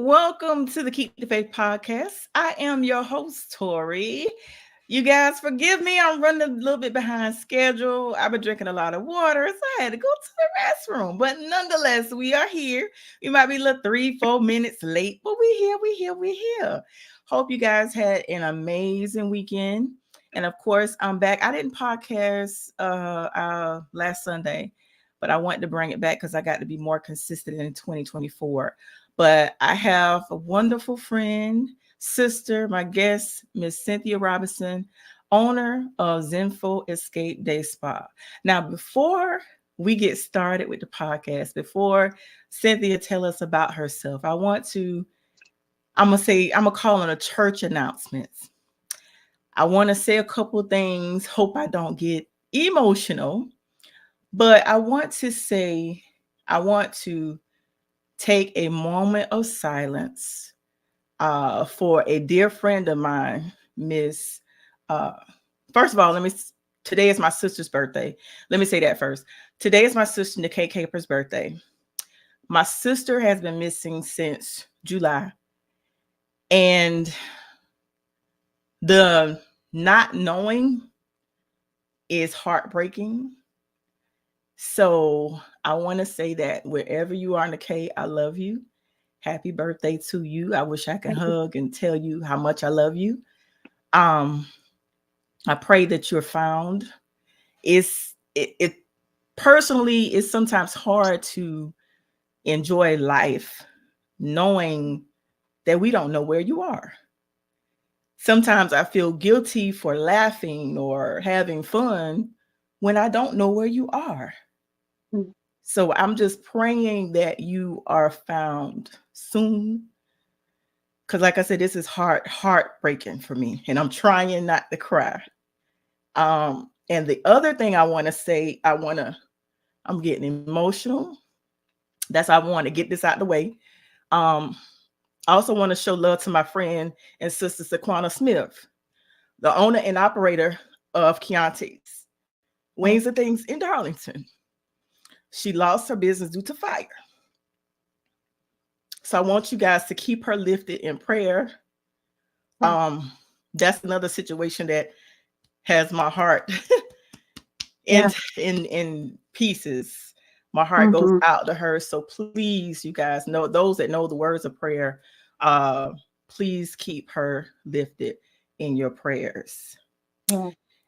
Welcome to the Keep the Faith podcast. I am your host, Tori. You guys forgive me. I'm running a little bit behind schedule. I've been drinking a lot of water, so I had to go to the restroom. But nonetheless, we are here. We might be a little 3-4 minutes late, but we're here. Hope you guys had an amazing weekend. And of course, I'm back. I didn't podcast last Sunday, but I wanted to bring it back because I got to be more consistent in 2024. But I have a wonderful friend, sister, my guest, Miss Cynthia Robinson, owner of Zenful Escape Day Spa. Now, before we get started with the podcast, before Cynthia tell us about herself, I'm gonna call on a church announcements. I want to say a couple things. Hope I don't get emotional, but I want to take a moment of silence for a dear friend of mine, Miss. First of all, today is my sister's birthday. Let me say that first. Today is my sister, Nikki Caper's birthday. My sister has been missing since July. And the not knowing is heartbreaking. So I want to say that wherever you are, Nikki, I love you. Happy birthday to you. I wish I could hug and tell you how much I love you. I pray that you're found. It personally is sometimes hard to enjoy life knowing that we don't know where you are. Sometimes I feel guilty for laughing or having fun when I don't know where you are. So I'm just praying that you are found soon. Because like I said, this is heartbreaking for me. And I'm trying not to cry. And the other thing I want to say, I'm getting emotional. I want to get this out of the way. I also want to show love to my friend and sister, Saquana Smith, the owner and operator of Chianti's Wings and Things in Darlington. She lost her business due to fire. So I want you guys to keep her lifted in prayer. That's another situation that has my heart in pieces. My heart goes out to her. So please, you guys know, those that know the words of prayer, please keep her lifted in your prayers.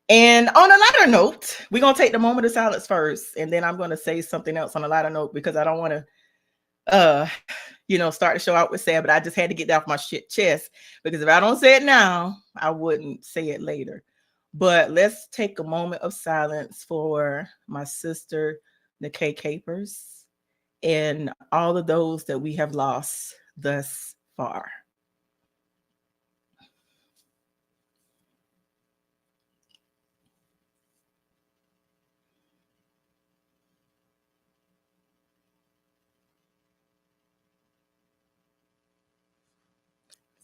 And on a lighter note, we're going to take the moment of silence first. And then I'm going to say something else on a lighter note because I don't want to, start the show out with sad, but I just had to get that off my chest because if I don't say it now, I wouldn't say it later. But let's take a moment of silence for my sister, Nikki Capers, and all of those that we have lost thus far.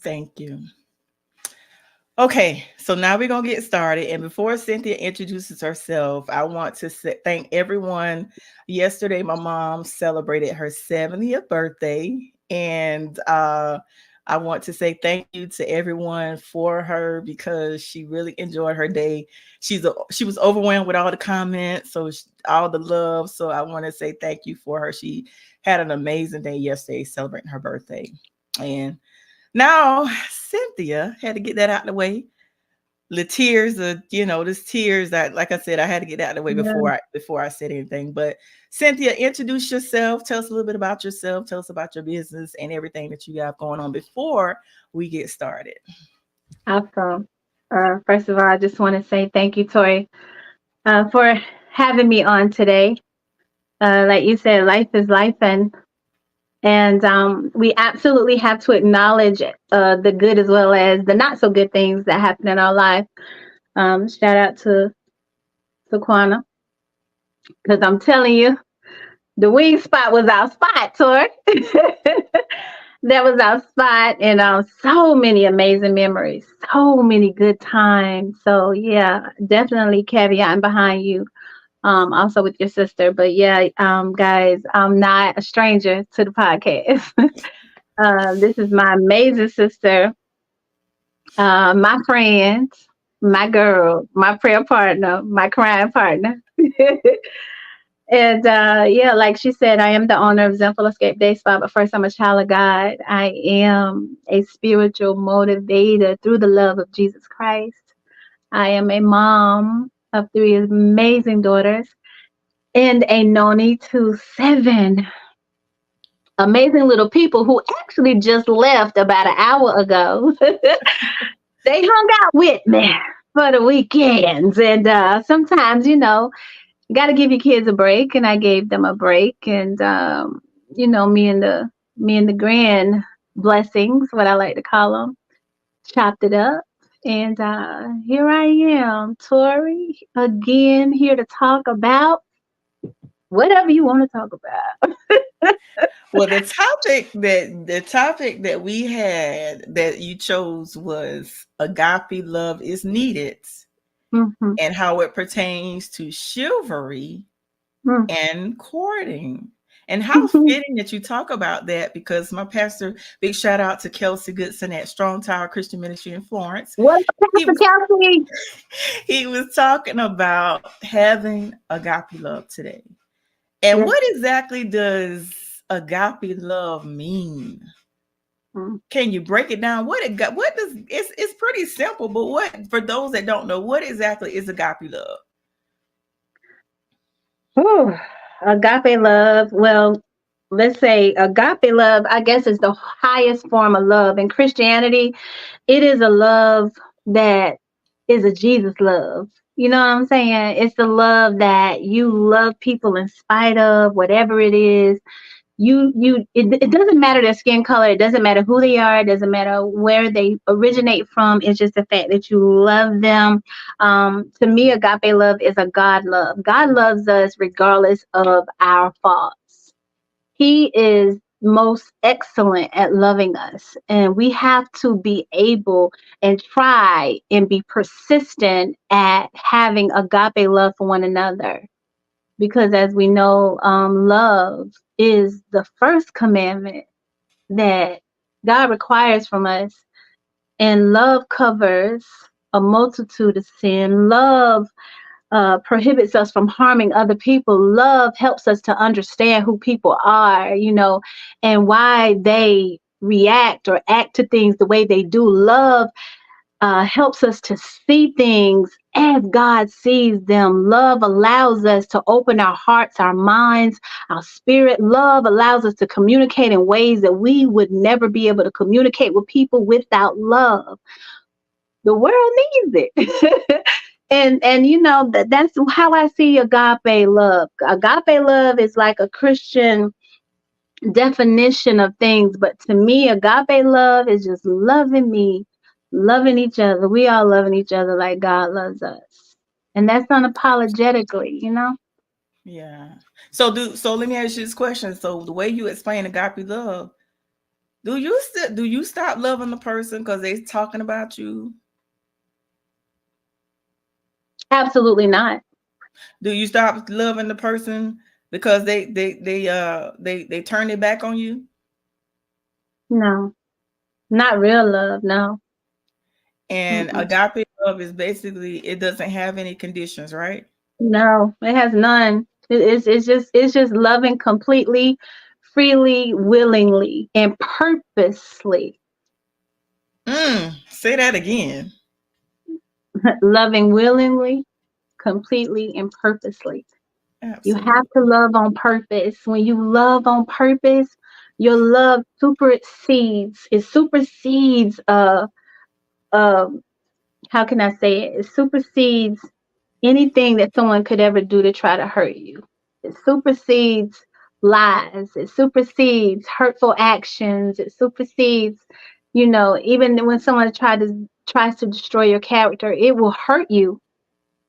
Thank you. Okay, so now we're going to get started. And before Cynthia introduces herself, I want to thank everyone. Yesterday, my mom celebrated her 70th birthday. And I want to say thank you to everyone for her because she really enjoyed her day. She was overwhelmed with all the comments, all the love. So I want to say thank you for her. She had an amazing day yesterday celebrating her birthday. And now, Cynthia had to get that out of the way. The tears, there's tears that, like I said, I had to get that out of the way before I said anything. But Cynthia, introduce yourself. Tell us a little bit about yourself. Tell us about your business and everything that you have going on before we get started. Awesome. First of all, I just want to say thank you, Tori, for having me on today. Like you said, life is life, and we absolutely have to acknowledge the good as well as the not so good things that happen in our life. Shout out to Saquana, because I'm telling you, the wing spot was our spot, Tori. That was our spot, and so many amazing memories, so many good times. So yeah, definitely caveating behind you. Also with your sister. But yeah, guys, I'm not a stranger to the podcast. This is my amazing sister, my friend, my girl, my prayer partner, my crying partner. And yeah, like she said, I am the owner of Zenful Escape Day Spa, but first I'm a child of God. I am a spiritual motivator through the love of Jesus Christ. I am a mom of three amazing daughters and a noni to seven amazing little people who actually just left about an hour ago. They hung out with me for the weekends. And sometimes, you got to give your kids a break. And I gave them a break. And, me and the grand blessings, what I like to call them, chopped it up. And here I am, Tori, again, here to talk about whatever you want to talk about. Well, the topic that we had that you chose was agape love is needed Hmm. and how it pertains to chivalry and courting. And how fitting that you talk about that because my pastor, big shout out to Kelsey Goodson at Strong Tower Christian Ministry in Florence. What's up, He Pastor was Kelsey? he was talking about having agape love today. And Yes. what exactly does agape love mean? Mm. Can you break it down? What does it's pretty simple, but what for those that don't know, what exactly is agape love? Whew. Agape love. Well, let's say agape love, I guess, is the highest form of love. In Christianity, it is a love that is a Jesus love. You know what I'm saying? It's the love that you love people in spite of whatever it is. It doesn't matter their skin color, it doesn't matter who they are, it doesn't matter where they originate from. It's just the fact that you love them. To me, agape love is a God love. God loves us regardless of our faults. He is most excellent at loving us, and we have to be able and try and be persistent at having agape love for one another, because as we know, love is the first commandment that God requires from us, and love covers a multitude of sin. Love prohibits us from harming other people. Love helps us to understand who people are, and why they react or act to things the way they do. Love helps us to see things as God sees them. Love allows us to open our hearts, our minds, our spirit. Love allows us to communicate in ways that we would never be able to communicate with people without love. The world needs it. And that's how I see agape love. Agape love is like a Christian definition of things, but to me, agape love is just loving me, loving each other. We all loving each other like God loves us, and that's unapologetically. Yeah. So let me ask you this question. So the way you explain agape love, do you stop loving the person because they're talking about you? Absolutely not. Do you stop loving the person because they turn their back on you? No, not real love. No. And Mm-mm. agape love is basically it doesn't have any conditions, right? No, it has none. It's just loving completely, freely, willingly, and purposely. Say that again. Loving willingly, completely, and purposely. You have Absolutely. to love on purpose. When you love on purpose, your love supersedes. It supersedes. Um. How can I say it? It supersedes anything that someone could ever do to try to hurt you. It supersedes lies. It supersedes hurtful actions. It supersedes, even when someone tries to destroy your character, it will hurt you,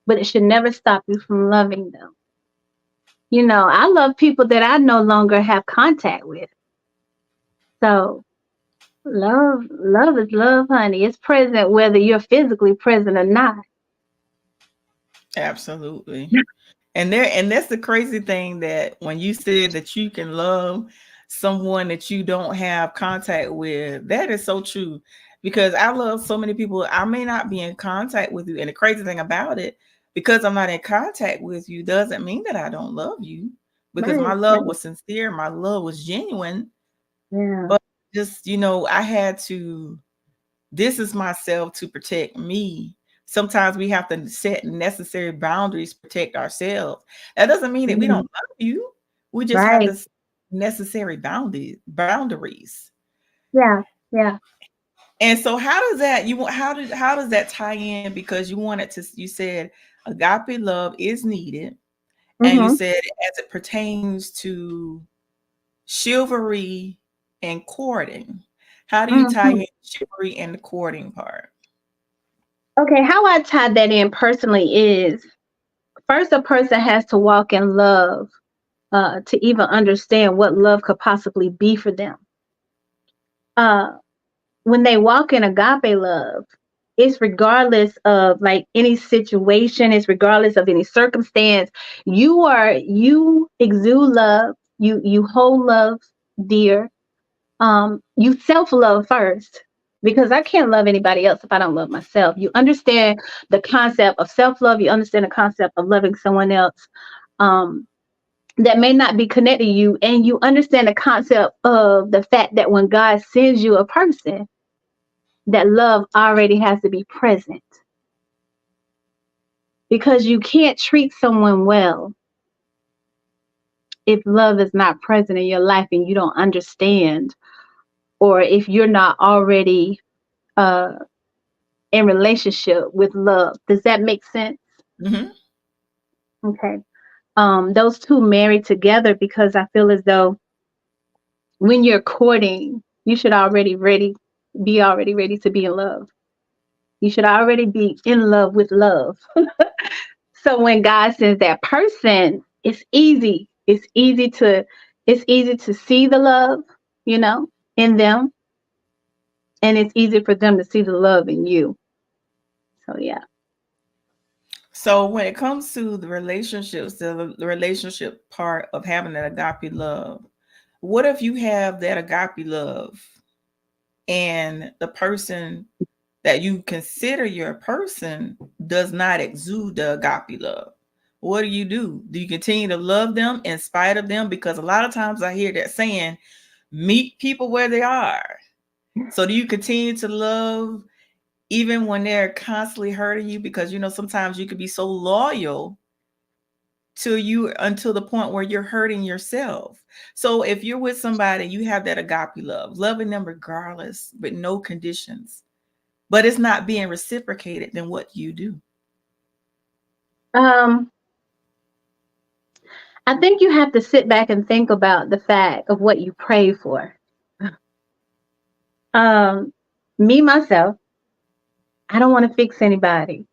but it should never stop you from loving them. I love people that I no longer have contact with. So love is love, honey. It's present whether you're physically present or not. Absolutely. And that's the crazy thing that when you said that you can love, someone that you don't have contact with. That is so true. Because I love so many people. I may not be in contact with you. And the crazy thing about it, because I'm not in contact with you, doesn't mean that I don't love you. Because my Right, love right. was sincere, my love was genuine. Yeah. But just, I had to distance myself to protect me. Sometimes we have to set necessary boundaries to protect ourselves. That doesn't mean that we don't Mhm. love you. We just have to Right. set necessary boundaries. Yeah. Yeah. And so how does that how does that tie in? Because you said agape love is needed, and you Mm-hmm. said as it pertains to chivalry and courting. How do you tie Mm-hmm. in chivalry and the courting part? Okay, how I tie that in personally is first a person has to walk in love to even understand what love could possibly be for them. Uh, when they walk in agape love, it's regardless of like any situation, it's regardless of any circumstance. You exude love, you hold love dear. You self-love first because I can't love anybody else if I don't love myself. You understand the concept of self-love, you understand the concept of loving someone else. Um, that may not be connected to you, and you understand the concept of the fact that when God sends you a person, that love already has to be present because you can't treat someone well if love is not present in your life and you don't understand, or if you're not already uh, in relationship with love. Does that make sense? Hmm. Okay. Those two marry together because I feel as though when you're courting, you should already ready to be in love. You should already be in love with love. So when God sends that person, it's easy. It's easy to see the love, you know, in them, and it's easy for them to see the love in you. So yeah. So when it comes to the relationships, the relationship part of having that agape love, what if you have that agape love and the person that you consider your person does not exude the agape love? What do you do? Do you continue to love them in spite of them? Because a lot of times I hear that saying, meet people where they are. So do you continue to love even when they're constantly hurting you? Because sometimes you could be so loyal to you until the point where you're hurting yourself. So if you're with somebody, you have that agape love, loving them regardless, with no conditions, but it's not being reciprocated, then what do you do? Um, I think you have to sit back and think about the fact of what you pray for. Um, Me myself, I don't want to fix anybody.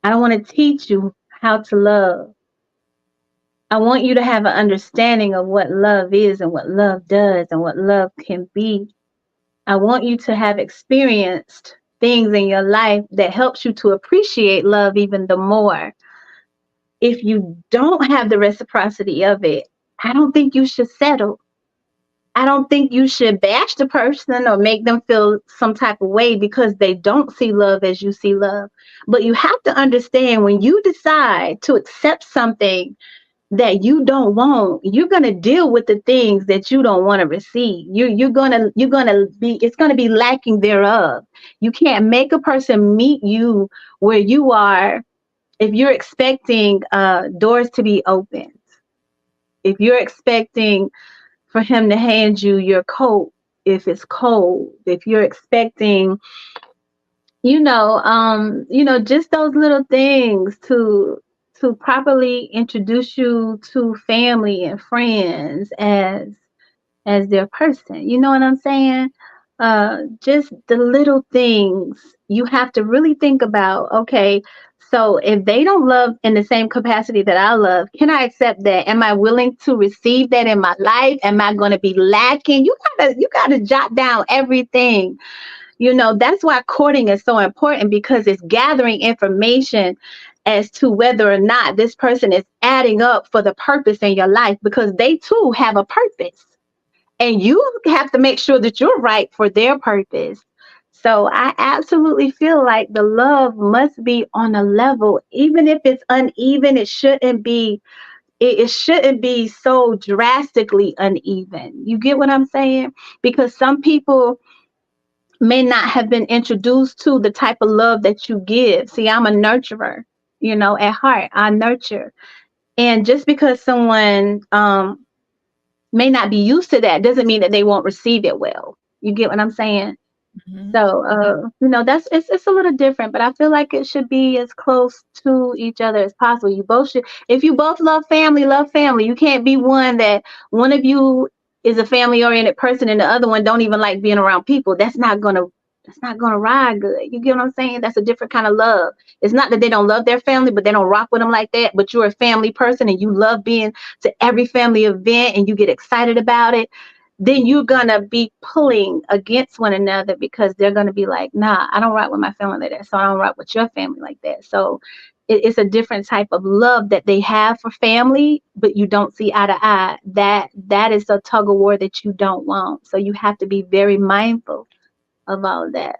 I don't want to teach you how to love. I want you to have an understanding of what love is and what love does and what love can be. I want you to have experienced things in your life that helps you to appreciate love even the more. If you don't have the reciprocity of it, I don't think you should settle. I don't think you should bash the person or make them feel some type of way because they don't see love as you see love. But you have to understand when you decide to accept something that you don't want, you're gonna deal with the things that you don't want to receive. You're gonna be it's gonna be lacking thereof. You can't make a person meet you where you are if you're expecting doors to be opened. If you're expecting for him to hand you your coat if it's cold, if you're expecting, just those little things to properly introduce you to family and friends as their person. You know what I'm saying? Just the little things you have to really think about. Okay, so if they don't love in the same capacity that I love, can I accept that? Am I willing to receive that in my life? Am I going to be lacking? You gotta jot down everything. That's why courting is so important because it's gathering information as to whether or not this person is adding up for the purpose in your life because they too have a purpose. and you have to make sure that you're right for their purpose. So I absolutely feel like the love must be on a level, even if it's uneven. It shouldn't be so drastically uneven. You get what I'm saying? Because some people may not have been introduced to the type of love that you give. See, I'm a nurturer, at heart. I nurture. And just because someone may not be used to that doesn't mean that they won't receive it well. You get what I'm saying? Mhm. So, that's it's a little different, but I feel like it should be as close to each other as possible. You both should, if you both love family, love family. You can't be one that one of you is a family oriented person and the other one don't even like being around people. That's not gonna ride good. You get what I'm saying? That's a different kind of love. It's not that they don't love their family, but they don't rock with them like that. But you're a family person and you love being to every family event and you get excited about it, then you're gonna be pulling against one another because they're gonna be like, nah, I don't rock with my family like that, so I don't rock with your family like that. So it's a different type of love that they have for family, but you don't see eye to eye. That is a tug of war that you don't want. So you have to be very mindful of all of that.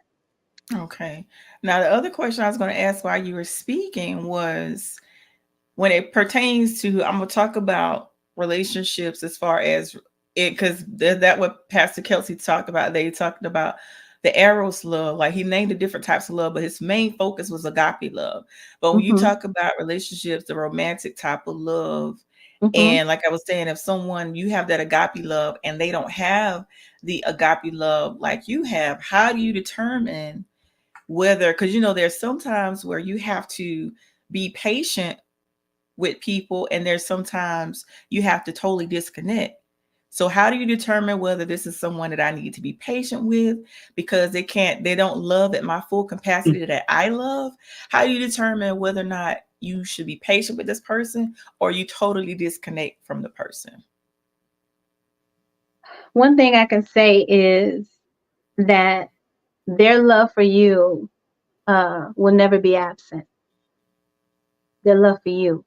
Okay. Now, the other question I was going to ask while you were speaking was when it pertains to, I'm going to talk about relationships as far as it, because that what Pastor Kelsey talked about. They talked about the eros love, like he named the different types of love, but his main focus was agape love. But when you Mhm. talk about relationships, the romantic type of love, Mhm. and like I was saying, if someone you have that agape love and they don't have the agape love like you have, how do you determine whether, because there's sometimes where you have to be patient with people and there's sometimes you have to totally disconnect. So how do you determine whether this is someone that I need to be patient with because they don't love at my full capacity that I love? How do you determine whether or not you should be patient with this person or you totally disconnect from the person? One thing I can say is that their love for you will never be absent. Their love for you,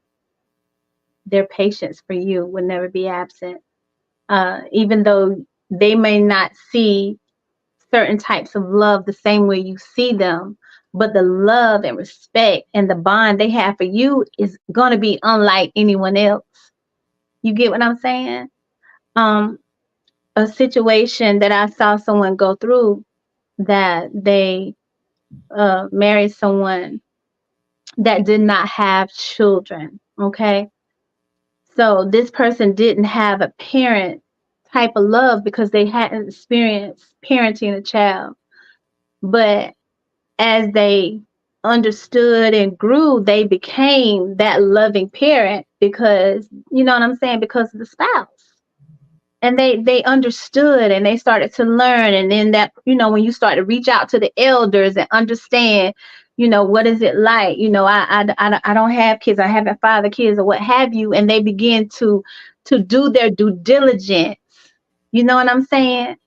their patience for you will never be absent. Even though they may not see certain types of love the same way you see them, but the love and respect and the bond they have for you is going to be unlike anyone else. You get what I'm saying? Um, a situation that I saw someone go through, that they married someone that did not have children. Okay. So this person didn't have a parent type of love because they hadn't experienced parenting a child. But as they understood and grew, they became that loving parent because, you know what I'm saying, because of the spouse. And they understood and they started to learn. And then that, when you start to reach out to the elders and understand, what is it like? I don't have kids. I haven't fathered kids or what have you. And they begin to do their due diligence. You know what I'm saying?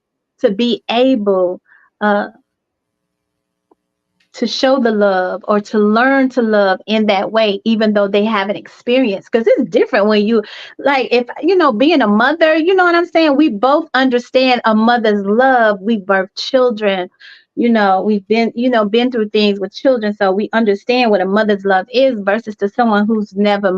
To be able uh, to show the love or to learn to love in that way, even though they haven't experienced. Because it's different when you, like, if, being a mother, you know what I'm saying? We both understand a mother's love. We birth children. We've been through things with children. So we understand what a mother's love is versus to someone who's never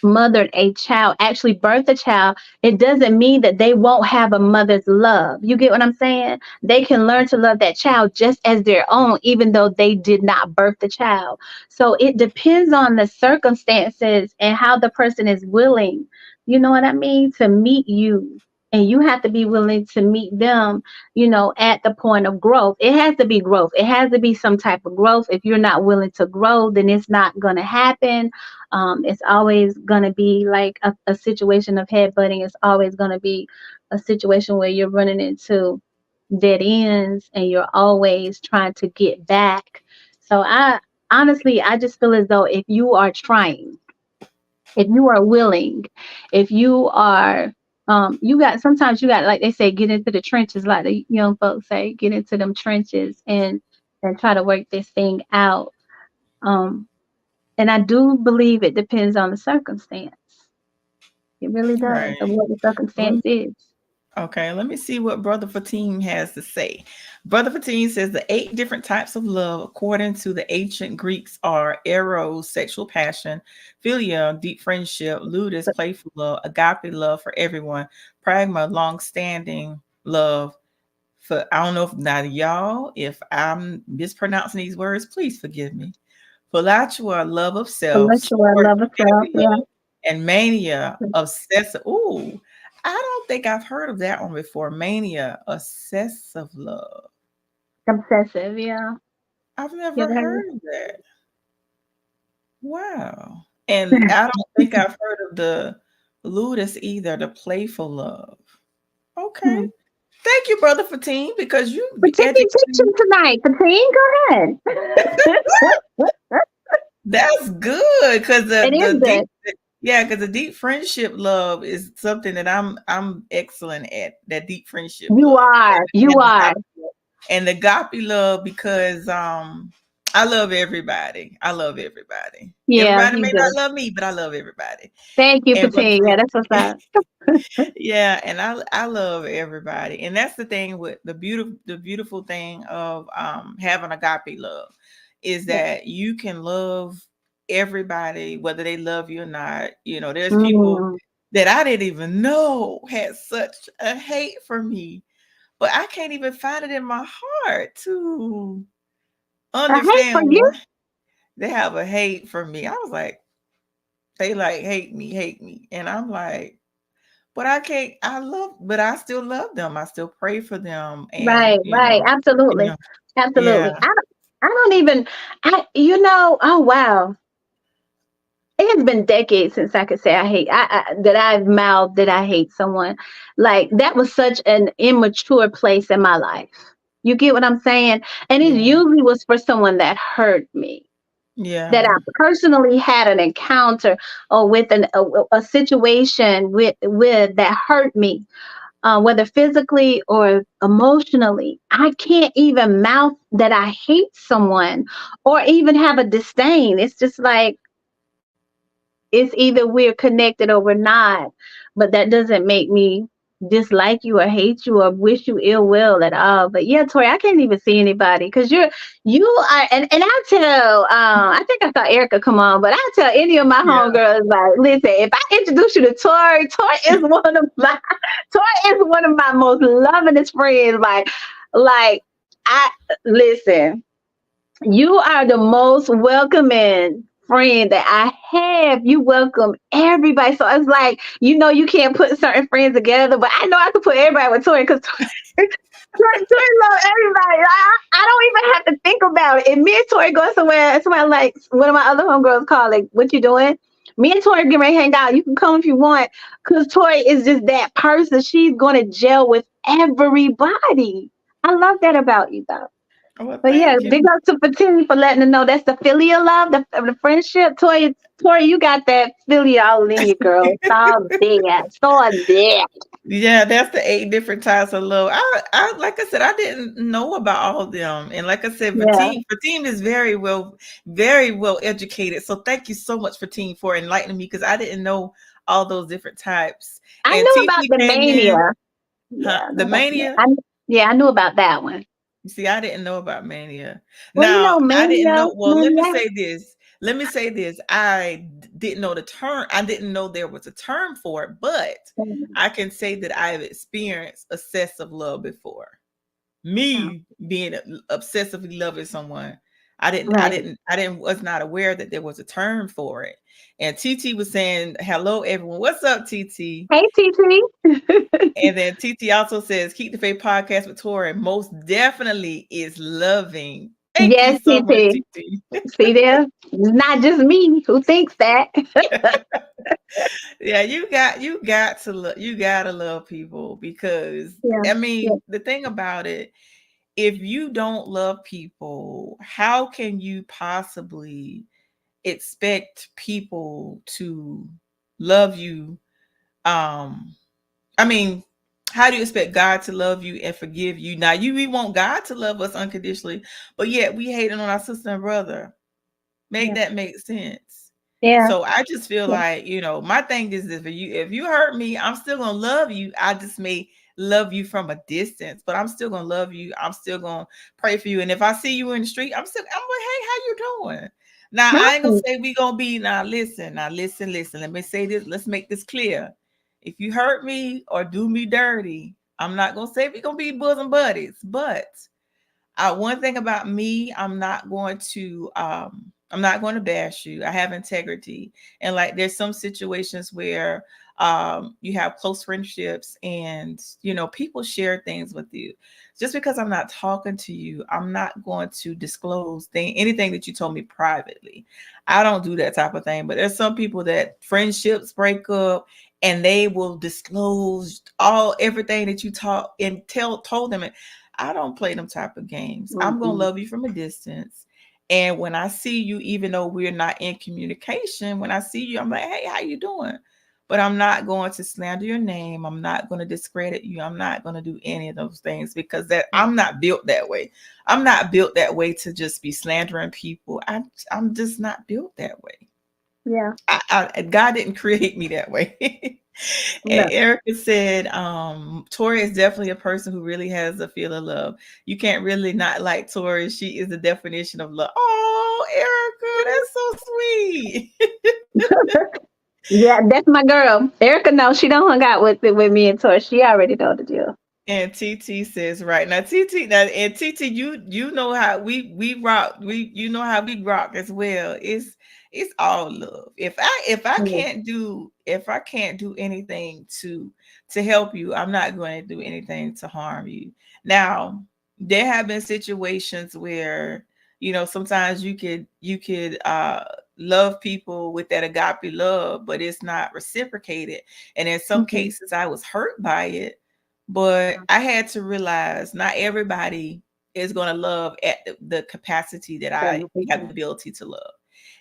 mothered a child, actually birthed a child. It doesn't mean that they won't have a mother's love. You get what I'm saying? They can learn to love that child just as their own, even though they did not birth the child. So it depends on the circumstances and how the person is willing, you know what I mean, to meet you. And you have to be willing to meet them, at the point of growth. It has to be growth. It has to be some type of growth. If you're not willing to grow, then it's not going to happen. It's always going to be like a situation of headbutting. It's always going to be a situation where you're running into dead ends and you're always trying to get back. So I just feel as though if you are trying, if you are willing, if you are, sometimes you got, like they say, get into the trenches, like the young folks say, get into them trenches and try to work this thing out. Um, and I do believe it depends on the circumstance. It really does, of Right. what the circumstance is. Okay, let me see what Brother Fatim has to say. Brother Fatim says the 8 different types of love, according to the ancient Greeks, are eros, sexual passion, philia, deep friendship, ludus, playful love, agape, love for everyone, pragma, long-standing love. For I don't know if now y'all, if I'm mispronouncing these words, please forgive me. Philatua, love of self, Intellectual sport, love of self, family yeah. love, and mania, obsessive. Ooh, I don't think I've heard of that one before. Mania, obsessive love. Obsessive, yeah. I've Yeah, never that heard of that. Wow. And I don't think I've heard of the ludus either, the playful love. Okay. is. Thank you, Brother Fatim, because you Particularly educated me. teaching tonight. Patine, go ahead. That's good because It the is deep good. yeah, because the deep friendship love is something that I'm excellent at. That deep friendship You love are. and You are. and the agape love because I love everybody. I love everybody. Yeah, Everybody you may do. not love me, but I love everybody. Thank you, And Brother Patine. Yeah, that's what's up. yeah, and I love everybody, and that's the thing with the beautiful thing of having agape love is Yeah. that you can love everybody whether they love you or not. You know, there's people Mm. that I didn't even know had such a hate for me, but I can't even find it in my heart to I hate understand for you. why they have a hate for me. I was like, they like hate me, and I'm like, but I can't. But I still love them. I still pray for them, and Right, right. you Absolutely. know, Absolutely. yeah, I don't even, oh, wow. It has been decades since I could say that I've mouthed that I hate someone. Like that was such an immature place in my life. You get what I'm saying? And it yeah, usually was for someone that hurt me, that I yeah, personally had an encounter or with a situation with that hurt me, whether physically or emotionally. I can't even mouth that I hate someone or even have a disdain. It's just like it's either we're connected or we're not, but that doesn't make me dislike you or hate you or wish you ill will at all. But yeah, Tori, I can't even see anybody because you are, and I tell, I think I saw Erica come on, but I tell any of my yeah. homegirls, like, listen, if I introduce you to Tori is one of my, Tori is one of my most lovingest friends. Like I listen. You are the most welcoming friend that I have. You welcome everybody. So it's like, you can't put certain friends together, but I know I can put everybody with Tori because Tori love everybody. I don't even have to think about it. If me and Tori go somewhere like one of my other homegirls call, like, what you doing? Me and Tori get ready to hang out. You can come if you want. Because Tori is just that person. She's going to gel with everybody. I love that about you, though. Well, But yeah, thank you. big up to Patini for letting her know that's the filial love, the friendship. Tori, you got that filial in you, girl. It's all there. It's all there. Yeah, that's the 8 different types of love. Like I said, I didn't know about all of them, and like I said, Yeah. Fatim is very well educated. So thank you so much, Fatim, for enlightening me because I didn't know all those different types. I And knew about TT the came mania. in, Yeah, huh? I The know about the mania. yeah, I knew about that one. You see, I didn't know about mania. Well, Now, I didn't mania, know. Well, let me mania. say this. Let me say this. Didn't know the term. I didn't know there was a term for it, but I can say that I've experienced obsessive love before. Oh, Me being obsessively loving someone. right. Was not aware that there was a term for it. And TT was saying, hello, everyone. What's up, TT? Hey, TT. And then TT also says, keep the faith podcast with Tori. Most definitely is loving. Thank you Yes, so much, TT. TT. See there? It's not just me who thinks that. Yeah, you gotta love people because Yeah. I Yeah. mean the thing about it, if you don't love people, how can you possibly expect people to love you? Um, I mean, how do you expect God to love you and forgive you? Now, we want God to love us unconditionally, but yet we hating on our sister and brother. Make Yeah. that make sense? Yeah. So I just feel Yeah. like, my thing is this: if you hurt me, I'm still gonna love you. I just may love you from a distance, but I'm still gonna love you. I'm still gonna pray for you. And if I see you in the street, I'm like, hey, how you doing? Now I ain't gonna Right. say we gonna be listen. Let me say this, let's make this clear. If you hurt me or do me dirty, I'm not gonna say we gonna be bosom buddies, but one thing about me, I'm not going to bash you. I have integrity. And like there's some situations where you have close friendships and people share things with you. Just because I'm not talking to you, I'm not going to disclose anything that you told me privately. I don't do that type of thing. But there's some people that friendships break up and they will disclose everything that you talk and told them. I don't play them type of games. I'm gonna Mm-mm. love you from a distance. And when I see you, even though we're not in communication, when I see you, I'm like, hey, how you doing? But I'm not going to slander your name. I'm not going to discredit you. I'm not going to do any of those things because I'm not built that way. I'm not built that way to just be slandering people. I'm just not built that way. Yeah. God didn't create me that way. And No. Erica said, Tori is definitely a person who really has a feel of love. You can't really not like Tori. She is the definition of love. Oh, Erica, that's so sweet. Yeah, that's my girl. Erica knows she don't hung out with me and Tori. She already know the deal. And TT says right now, TT now, and TT, you know how we rock, you know how we rock as well. It's all love. Yeah. If I can't do anything to help you, I'm not going to do anything to harm you. Now, there have been situations where sometimes you could love people with that agape love, but it's not reciprocated. And in some Mhm. cases, I was hurt by it, but I had to realize not everybody is going to love at the capacity that I have the ability to love.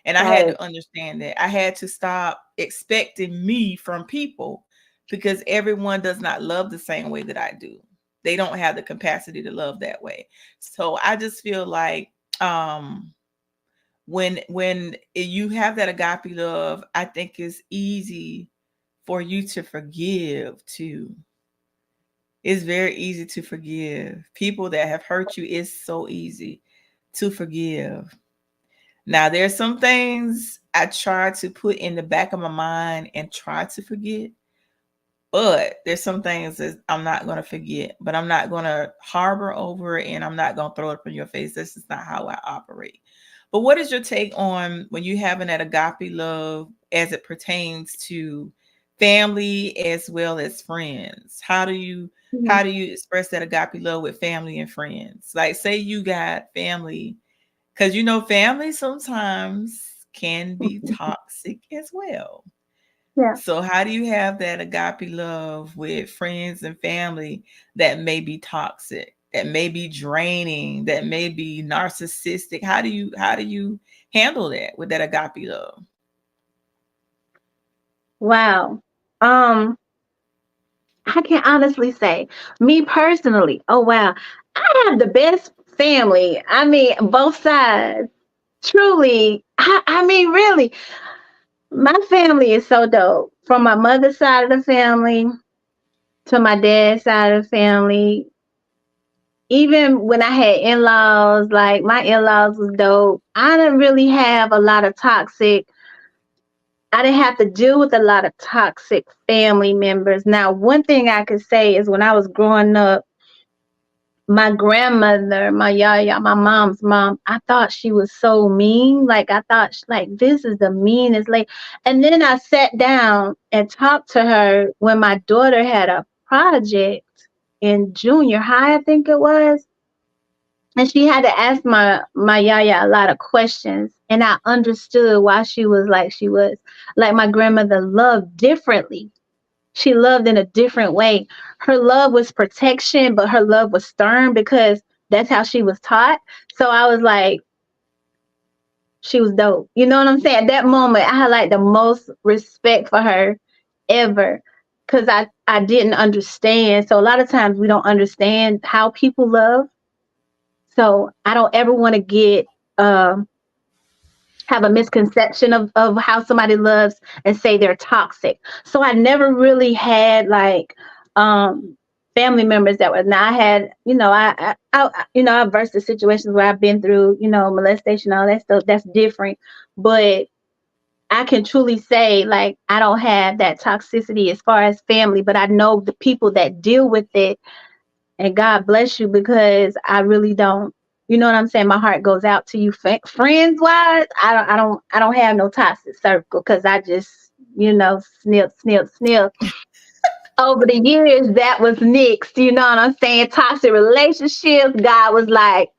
And I had Right. to understand that. I had to stop expecting me from people because everyone does not love the same way that I do. They don't have the capacity to love that way. So I just feel like when you have that agape love, I think it's easy for you to forgive too. It's very easy to forgive. People that have hurt you, it's so easy to forgive. Now, there's some things I try to put in the back of my mind and try to forget, but there's some things that I'm not going to forget, but I'm not going to harbor over it and I'm not going to throw it up in your face. This is not how I operate. But what is your take on when you having that agape love as it pertains to family as well as friends? Mhm. how do you express that agape love with family and friends? Like say you got family, because family sometimes can be toxic as well. Yeah. So how do you have that agape love with friends and family that may be toxic, that may be draining, that may be narcissistic? How do you handle that with that agape love? Wow. Um, I can honestly say, me personally, oh wow, I have the best family. I mean, both sides. Truly, I mean, really, my family is so dope. From my mother's side of the family to my dad's side of the family. Even when I had in-laws, like my in-laws was dope. I didn't really have a lot of toxic. I didn't have to deal with a lot of toxic family members. Now, one thing I could say is when I was growing up, my grandmother, my yaya, my mom's mom, I thought she was so mean. Like I thought, like this is the meanest lady. And then I sat down and talked to her when my daughter had a project in junior high, I think it was, and she had to ask my yaya a lot of questions, and I understood why she was like she was. Like my grandmother loved differently. She loved in a different way. Her love was protection, but her love was stern because that's how she was taught. So I was like, she was dope. You know what I'm saying? At that moment, I had like the most respect for her ever because I didn't understand. So a lot of times we don't understand how people love. So I don't ever want to get um have a misconception of how somebody loves and say they're toxic. So I never really had like family members that were not had, I've versed the situations where I've been through, molestation, all that stuff. That's different. But I can truly say like I don't have that toxicity as far as family, but I know the people that deal with it, and God bless you, because I really don't. You know what I'm saying? My heart goes out to you, friends wise. I don't have no toxic circle because I just, snip, snip, snip. Over the years, that was nixed. You know what I'm saying? Toxic relationships. God was like,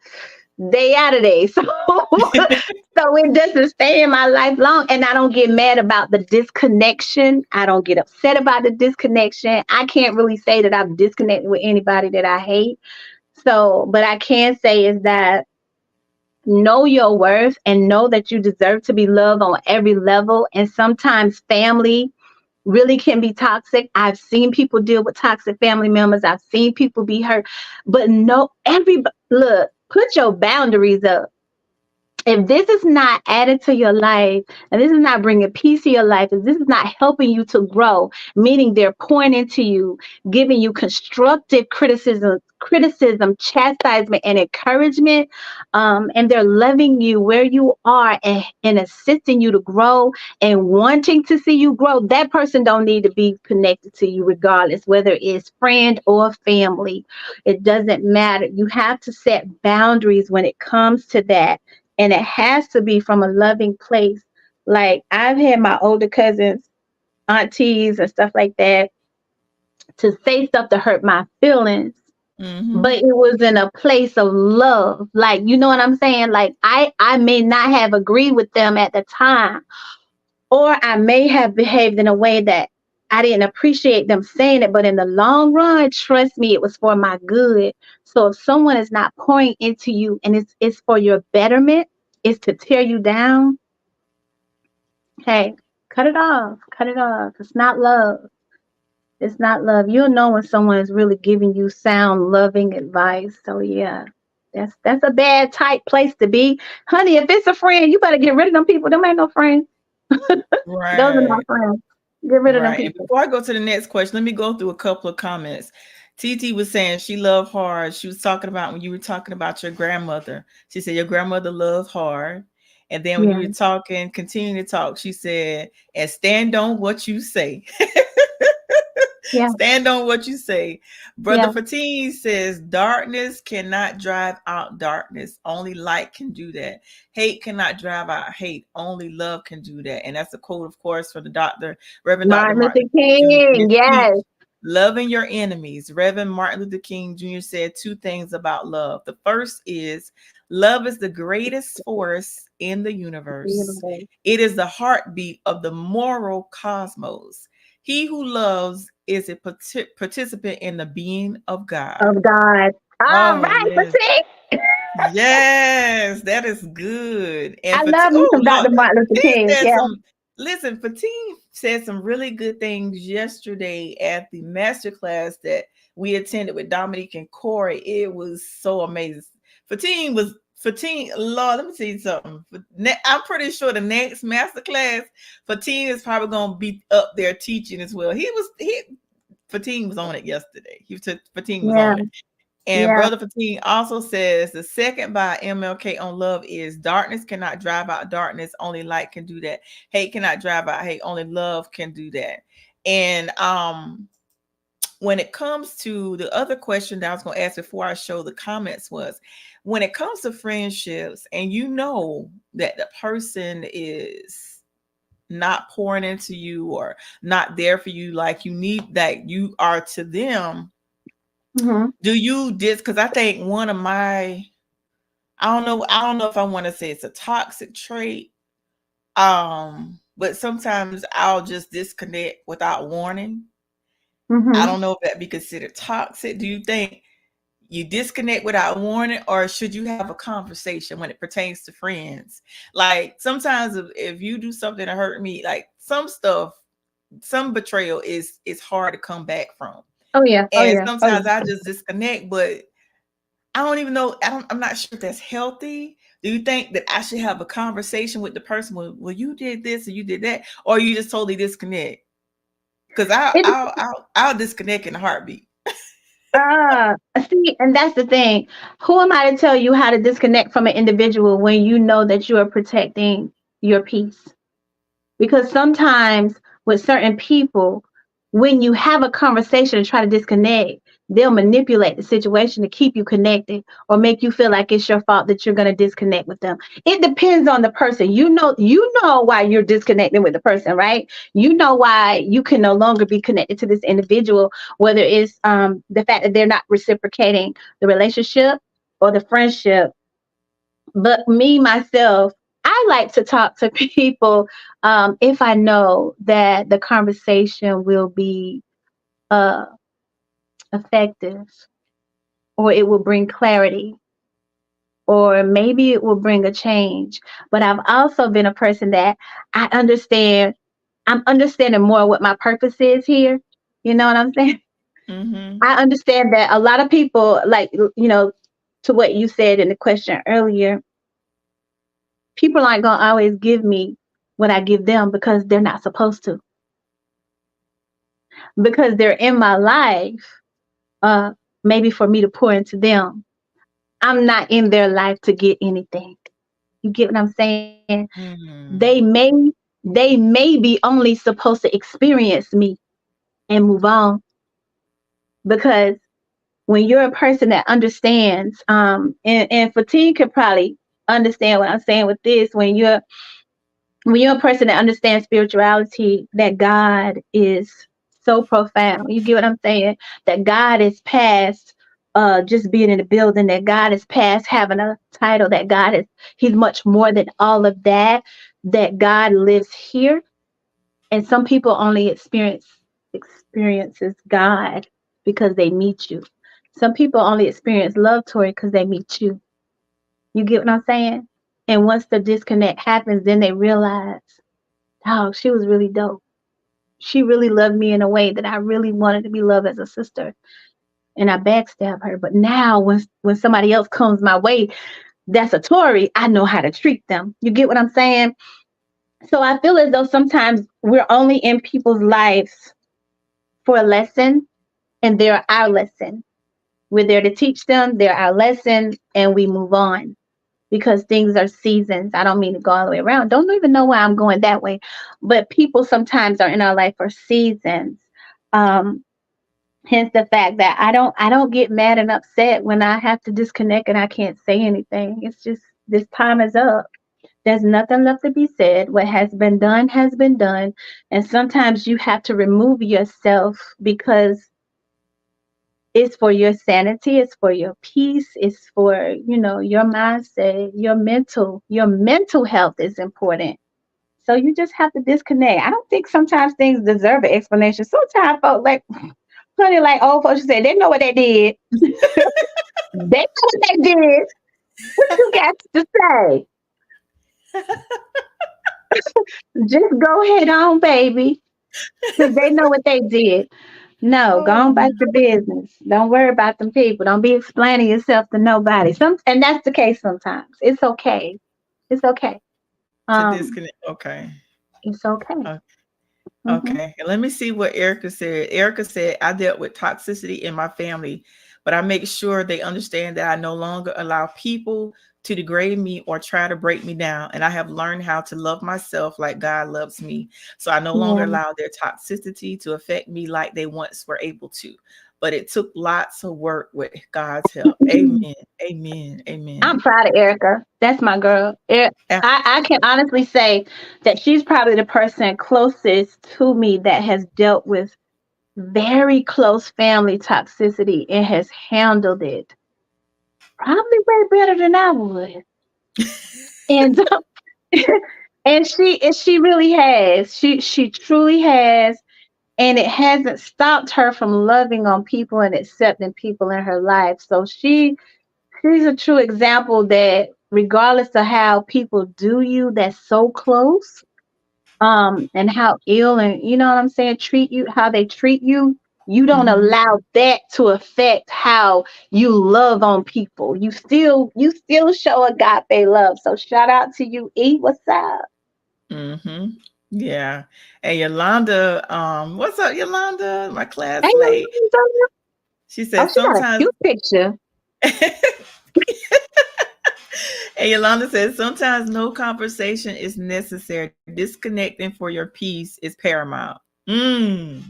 they out of there. So it doesn't stay in my life long. And I don't get mad about the disconnection. I don't get upset about the disconnection. I can't really say that I've disconnected with anybody that I hate. So, but I can say is that know your worth and know that you deserve to be loved on every level. And sometimes family really can be toxic. I've seen people deal with toxic family members. I've seen people be hurt. But no, look, put your boundaries up. If this is not added to your life, and this is not bringing peace to your life, if this is not helping you to grow, meaning they're pouring into you, giving you constructive criticism, chastisement, and encouragement, and they're loving you where you are, and assisting you to grow and wanting to see you grow, that person don't need to be connected to you regardless, whether it's friend or family. It doesn't matter. You have to set boundaries when it comes to that, and it has to be from a loving place. Like I've had my older cousins, aunties, and stuff like that to say stuff to hurt my feelings, but Mm-hmm. it was in a place of love. Like, you know what I'm saying? Like I may not have agreed with them at the time, or I may have behaved in a way that I didn't appreciate them saying it, but in the long run, trust me, it was for my good. So if someone is not pouring into you and it's for your betterment, it's to tear you down, hey, cut it off. Cut it off. It's not love. It's not love. You'll know when someone is really giving you sound, loving advice. So yeah, that's a bad tight place to be. Honey, if it's a friend, you better get rid of them people. Them ain't no friends. Those are my Right. friends. Get rid of them Right. And people. before I go to the next question, let me go through a couple of comments. TT was saying she loved hard. She was talking about when you were talking about your grandmother. She said your grandmother loved hard. And then when you Yeah. were talking, continuing to talk, she said, and stand on what you say. Yeah. Stand on what you say. Brother Yeah. Pertains says, darkness cannot drive out darkness. Only light can do that. Hate cannot drive out hate. Only love can do that. And that's a quote, of course, from the doctor, Reverend Dr. Martin Martin Luther Luther King King. Jr. Yes. Loving your enemies. Reverend Martin Luther King Jr. said two things about love. The first is love is the greatest force in the universe. Beautiful. It is the heartbeat of the moral cosmos. He who loves is a participant in the being of God. Of God. All Oh, right, yes. Patrick. Yes, that is good. And I Fatine, love me oh some Lord, Dr. Martin Luther Fatine King. said Yeah. some. Listen, Fatine said some really good things yesterday at the masterclass that we attended with Dominique and Corey. It was so amazing. Fatine. Lord, let me tell you something. I'm pretty sure the next masterclass, Fatine is probably gonna be up there teaching as well. Fatine was on it yesterday. Fatine was Yeah. on it. And Yeah. Brother Fatine also says the second by MLK on love is darkness cannot drive out darkness. Only light can do that. Hate cannot drive out hate. Only love can do that. And when it comes to the other question that I was going to ask before I show the comments was when it comes to friendships and you know that the person is not pouring into you or not there for you like you need that you are to them, Hmm. do you because I think one of my I don't know if I want to say it's a toxic trait. But sometimes I'll just disconnect without warning. I Hmm. don't know if that be considered toxic. Do you think you disconnect without warning, or should you have a conversation when it pertains to friends? Like sometimes if you do something to hurt me, like some stuff, some betrayal is hard to come back from. Oh yeah. Oh And yeah. Oh sometimes I just disconnect, but I don't even know. I'm not sure if that's healthy. Do you think that I should have a conversation with the person? Well, you did this or you did that, or you just totally disconnect? Because It I'll disconnect in a heartbeat. see, and that's the thing. Who am I to tell you how to disconnect from an individual when you know that you are protecting your peace? Because sometimes with certain people, when you have a conversation and try to disconnect, they'll manipulate the situation to keep you connected or make you feel like it's your fault that you're going to disconnect with them. It depends on the person. You know why you're disconnecting with the person, right? You know why you can no longer be connected to this individual, whether it's the fact that they're not reciprocating the relationship or the friendship. But me myself, I like to talk to people if I know that the conversation will be uh, effective, or it will bring clarity, or maybe it will bring a change. But I've also been a person that I understand. I'm understanding more what my purpose is here. You know what I'm saying? Mm-hmm. I understand that a lot of people, like, to what you said in the question earlier, people aren't going to always give me what I give them because they're not supposed to, because they're in my life, uh, maybe for me to pour into them. I'm not in their life to get anything. You get what I'm saying? They Mm-hmm. may they may be only supposed to experience me and move on, because when you're a person that understands, and Fatine could probably understand what I'm saying with this, when you're a person that understands spirituality, that God is so profound. You get what I'm saying? That God is past just being in the building, that God is past having a title, that He's much more than all of that, that God lives here. And some people only experiences God because they meet you. Some people only experience love, Tori, because they meet you. You get what I'm saying? And once the disconnect happens, then they realize, oh, she was really dope. She really loved me in a way that I really wanted to be loved as a sister. And I backstab her. But now when somebody else comes my way, that's a Tory, I know how to treat them. You get what I'm saying? So I feel as though sometimes we're only in people's lives for a lesson, and they're our lesson. We're there to teach them, they're our lesson, and we move on, because things are seasons. I don't mean to go all the way around. Don't even know why I'm going that way. But people sometimes are in our life for seasons. Um, Hence the fact that I don't get mad and upset when I have to disconnect and I can't say anything. It's just, this time is up. There's nothing left to be said. What has been done. And sometimes you have to remove yourself because it's for your sanity, it's for your peace, it's for, your mindset, your mental health is important. So you just have to disconnect. I don't think sometimes things deserve an explanation. Sometimes folks, like, honey, like old folks say, they know what they did. They know what they did. What you got to say? Just go ahead on, baby, because they know what they did. No, go Oh, on about your business. Don't worry about them people. Don't be explaining yourself to nobody. And that's the case sometimes. It's okay. It's okay. to Um, disconnect. Okay. it's okay. Uh, Hmm. okay. And let me see what Erica said. Erica said, I dealt with toxicity in my family, but I make sure they understand that I no longer allow people to degrade me or try to break me down. And I have learned how to love myself like God loves me. So I no longer Yeah, allow their toxicity to affect me like they once were able to. But it took lots of work with God's help. Amen. Amen. Amen. I'm proud of Erica. That's my girl. I can honestly say that she's probably the person closest to me that has dealt with very close family toxicity and has handled it probably way better than I would. And and she really has. She truly has, and it hasn't stopped her from loving on people and accepting people in her life. So she's a true example that regardless of how people do you, that's so close, and how ill, and you know what I'm saying, treat you, how they treat you. You don't Mhm. allow that to affect how you love on people. You still show agape love. So shout out to you, E. What's up? Mhm. Yeah. And Yolanda, what's up, Yolanda? My Hey, classmate. She oh, said she got a sometimes cute picture. and Yolanda says sometimes no conversation is necessary. Disconnecting for your peace is paramount. Mm.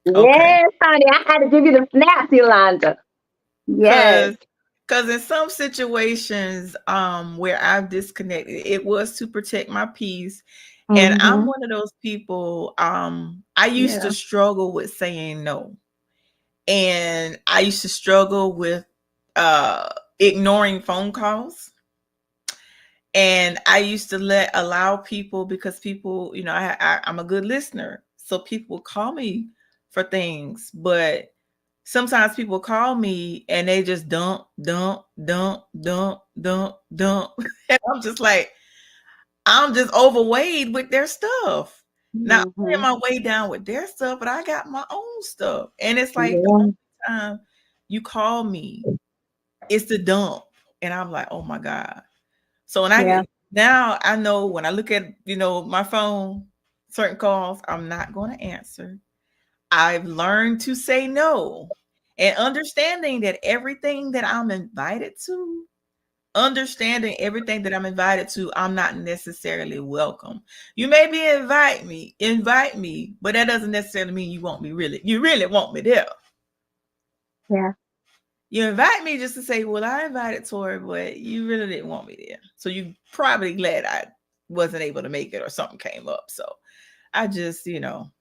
Okay. Yes, honey. I had to give you the snaps, Yolanda. Yes. Cause because in some situations where I've disconnected, it was to protect my peace. And I'm Mm-hmm. one of those people, I used to Yeah. struggle with saying no. And I used to struggle with uh ignoring phone calls. And I used to allow people, because people, I'm a good listener, so people will call me for things, but sometimes people call me and they just dump. And I'm just like, I'm just overweight with their stuff. Not only Mm-hmm. am I way down with their stuff, but I got my own stuff. And it's like the Yeah. only time you call me, it's the dump. And I'm like, oh my God. So when I Yeah. get now, I know when I look at, my phone, certain calls, I'm not going to answer. I've learned to say no, and understanding that everything that I'm invited to, understanding everything that I'm invited to, I'm not necessarily welcome. You may be invite me, but that doesn't necessarily mean you really want me there. Yeah. You invite me just to say, well, I invited Tori, but you really didn't want me there. So you probably glad I wasn't able to make it or something came up. So I just,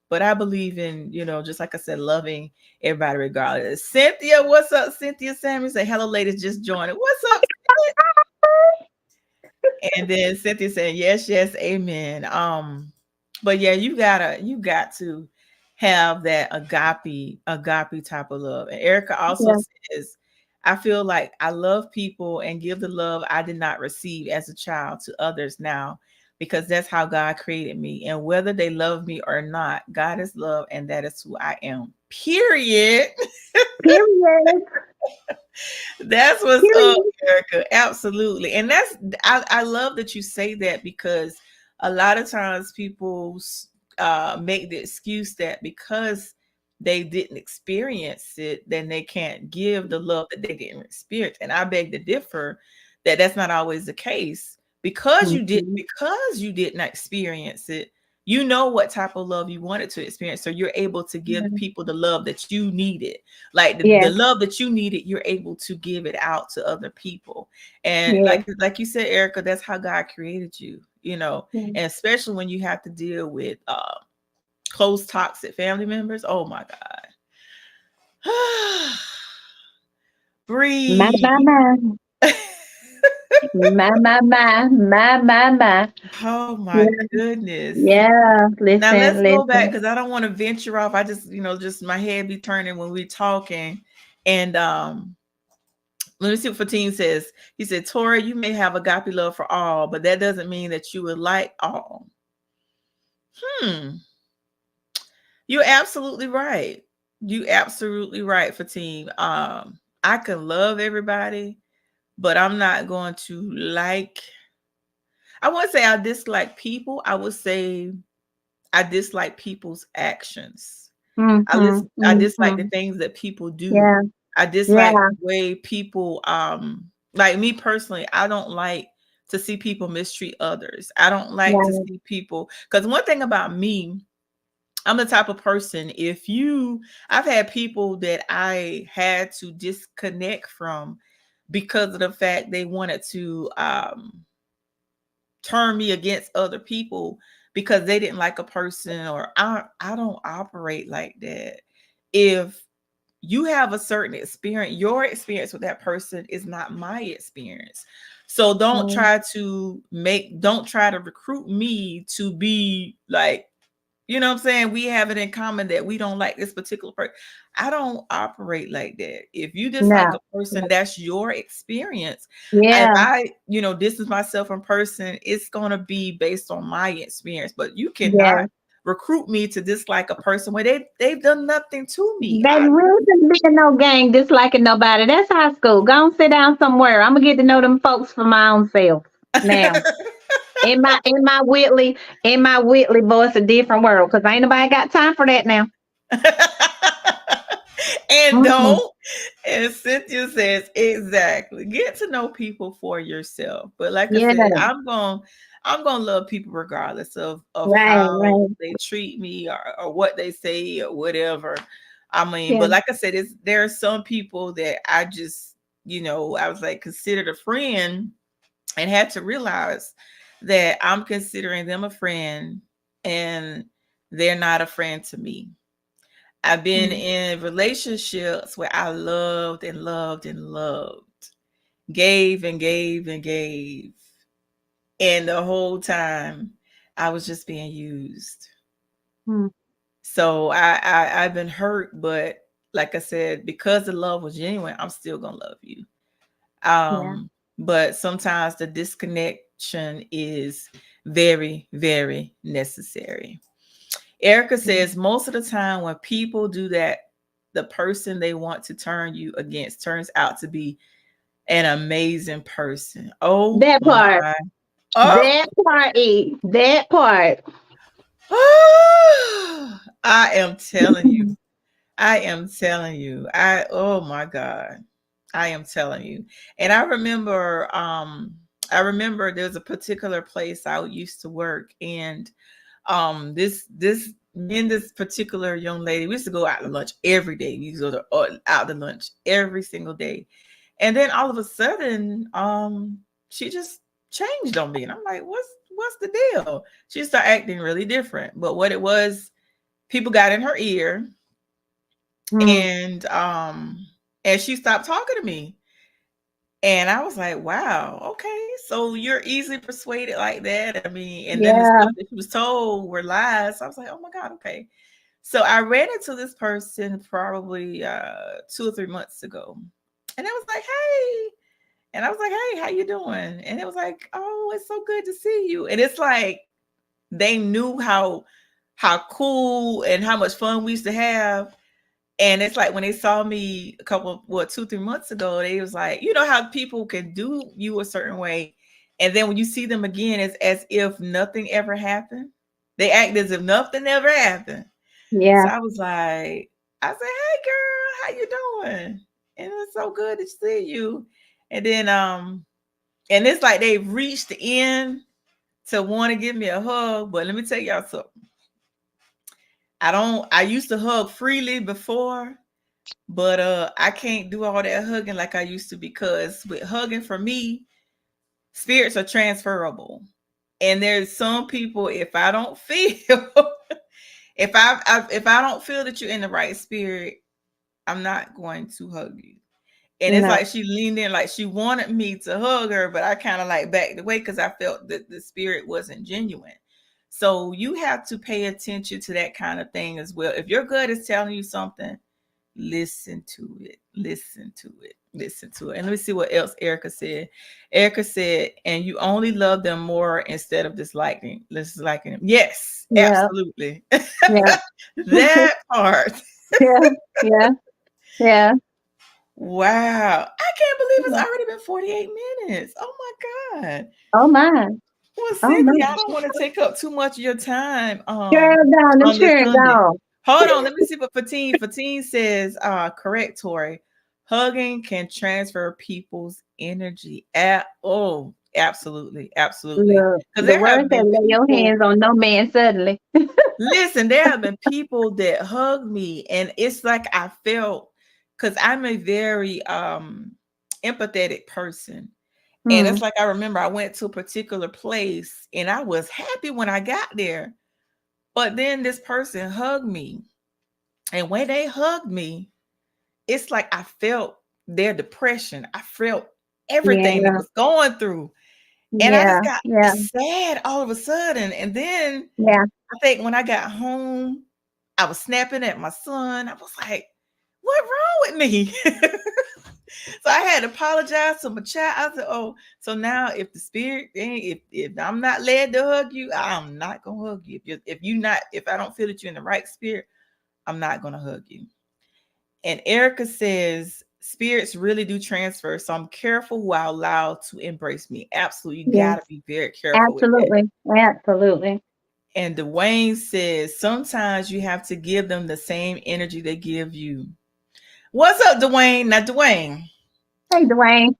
but I believe in, just like I said, loving everybody regardless. Cynthia, what's up? Cynthia Samuel say, hello, ladies, just joining. What's up? And then Cynthia said, yes, yes, amen. But yeah, you got to have that agape type of love. And Erica also Yeah. says, I feel like I love people and give the love I did not receive as a child to others now, because that's how God created me. And whether they love me or not, God is love, and that is who I am. Period. Period. That's what's up, Period. Erica. Absolutely. And I love that you say that, because a lot of times people make the excuse that because they didn't experience it, then they can't give the love that they didn't experience. And I beg to differ, that that's not always the case. Mm-hmm. Because you did not experience it, you know what type of love you wanted to experience. So you're able to give people the love that you needed. Like the Yeah. love that you needed, you're able to give it out to other people. And Yeah. like you said, Erica, that's how God created you, Yeah. and especially when you have to deal with close toxic family members. Oh my God. My, Breathe. my, my. My, my, my. My, my, my. Oh my Yeah. goodness. Yeah. Now Listen, let's go back, listen. because I don't want to venture off. I just, just my head be turning when we're talking. And let me see what Fatin says. He said, Tori, you may have agape love for all, but that doesn't mean that you would like all. Hmm. You're absolutely right. You absolutely right, Fatim. I can love everybody, but I'm not going to like. I wouldn't say I dislike people. I would say I dislike people's actions. Mm-hmm. I dislike the Mm-hmm. things that people do. Yeah. I Yeah. dislike the way people like me personally, I don't like to see people mistreat others. I don't like to Yeah. see people, because one thing about me, I'm the type of person, I've had people that I had to disconnect from because of the fact they wanted to turn me against other people because they didn't like a person, or I don't operate like that. If you have a certain experience, your experience with that person is not my experience. So don't try to recruit me to be like, what I'm saying? We have it in common that we don't like this particular person. I don't operate like that. If you dislike No. a person, that's your experience. If Yeah. I, distance myself from person, it's gonna be based on my experience. But you Yeah. cannot recruit me to dislike a person when they've done nothing to me. Baby, we ain't finna be in no gang disliking nobody. That's high school. Go and sit down somewhere. I'm gonna get to know them folks for my own self. Now, in my Whitley voice, a different world, because ain't nobody got time for that now. And Mm-mm. don't. And Cynthia says exactly. Get to know people for yourself. But like I Yeah, said, I'm gonna love people regardless of right, how right. they treat me or what they say or whatever. I mean, Yeah, but like I said, there are some people that I just, I was like considered a friend and had to realize that I'm considering them a friend and they're not a friend to me. I've been mm, in relationships where I loved and loved and loved, gave and gave and gave. And the whole time I was just being used. mm, So I've been hurt, but like I said, because the love was genuine, I'm still gonna love you. yeah. But sometimes the disconnection is very, very necessary. Erica Mm. says most of the time when people do that, the person they want to turn you against turns out to be an amazing person. Oh That part, my. Oh, that part, that part. I am telling you. I am telling you. Oh my God. I am telling you. And I remember there's a particular place I used to work, and this me and this particular young lady, we used to go out to lunch every day. We used to go out to lunch every single day. And then all of a sudden, she just changed on me. And I'm like, what's the deal? She started acting really different. But what it was, people got in her ear, Mm, and she stopped talking to me. And I was like, wow, okay. So you're easily persuaded like that. I mean, and then the yeah, stuff that she was told were lies. I was like, oh my God, okay. So I ran into this person probably 2 or 3 months ago. And I was like, hey. And I was like, hey, how you doing? And it was like, oh, it's so good to see you. And it's like they knew how cool and how much fun we used to have. And it's like when they saw me a couple, 2, 3 months ago, they was like, you know how people can do you a certain way, and then when you see them again, it's as if nothing ever happened. They act as if nothing ever happened. So yeah, I was like, I said, hey girl, how you doing? And it's so good to see you. And then and it's like they've reached the end to want to give me a hug. But let me tell y'all something. I used to hug freely before, but I can't do all that hugging like I used to, because with hugging for me, spirits are transferable. And there's some people, if I don't feel if I don't feel that you're in the right spirit, I'm not going to hug you. And it's no, like she leaned in like she wanted me to hug her, but I kind of like backed away because I felt that the spirit wasn't genuine. So you have to pay attention to that kind of thing as well. If your gut is telling you something, listen to it. Listen to it. Listen to it. And let me see what else Erica said. Erica said, and you only love them more instead of disliking them. Yes, yeah, absolutely. yeah, That part. yeah, yeah, yeah. Wow. I can't believe it's Yeah. already been 48 minutes. Oh my God. Oh my, Well, oh my. Cynthia, I don't want to take up too much of your time Girl down, them on this children Sunday. gone. Hold on, let me see what Fatin says. Correct, Tori. Hugging can transfer people's energy. Absolutely, absolutely. Look, Because the there word have said, been lay your people. hands on no man suddenly. Listen, there have been people that hug me, and it's like I felt, because I'm a very empathetic person. And it's Hmm. like I remember I went to a particular place and I was happy when I got there. But then this person hugged me. And when they hugged me, it's like I felt their depression. I felt everything they Yeah, was going through. And I yeah, just got yeah, sad all of a sudden. And then yeah. I think when I got home, I was snapping at my son. I was like, what wrong with me? So I had to apologize to my child. I said, "Oh, so now if the spirit, if I'm not led to hug you, I'm not gonna hug you. If I don't feel that you're in the right spirit, I'm not gonna hug you." And Erica says, "Spirits really do transfer, so I'm careful who I allow to embrace me." Absolutely, you Yes, gotta be very careful with that. absolutely. Absolutely. And Dwayne says, "Sometimes you have to give them the same energy they give you." What's up, Dwayne? Now, Dwayne, Hey, Dwayne.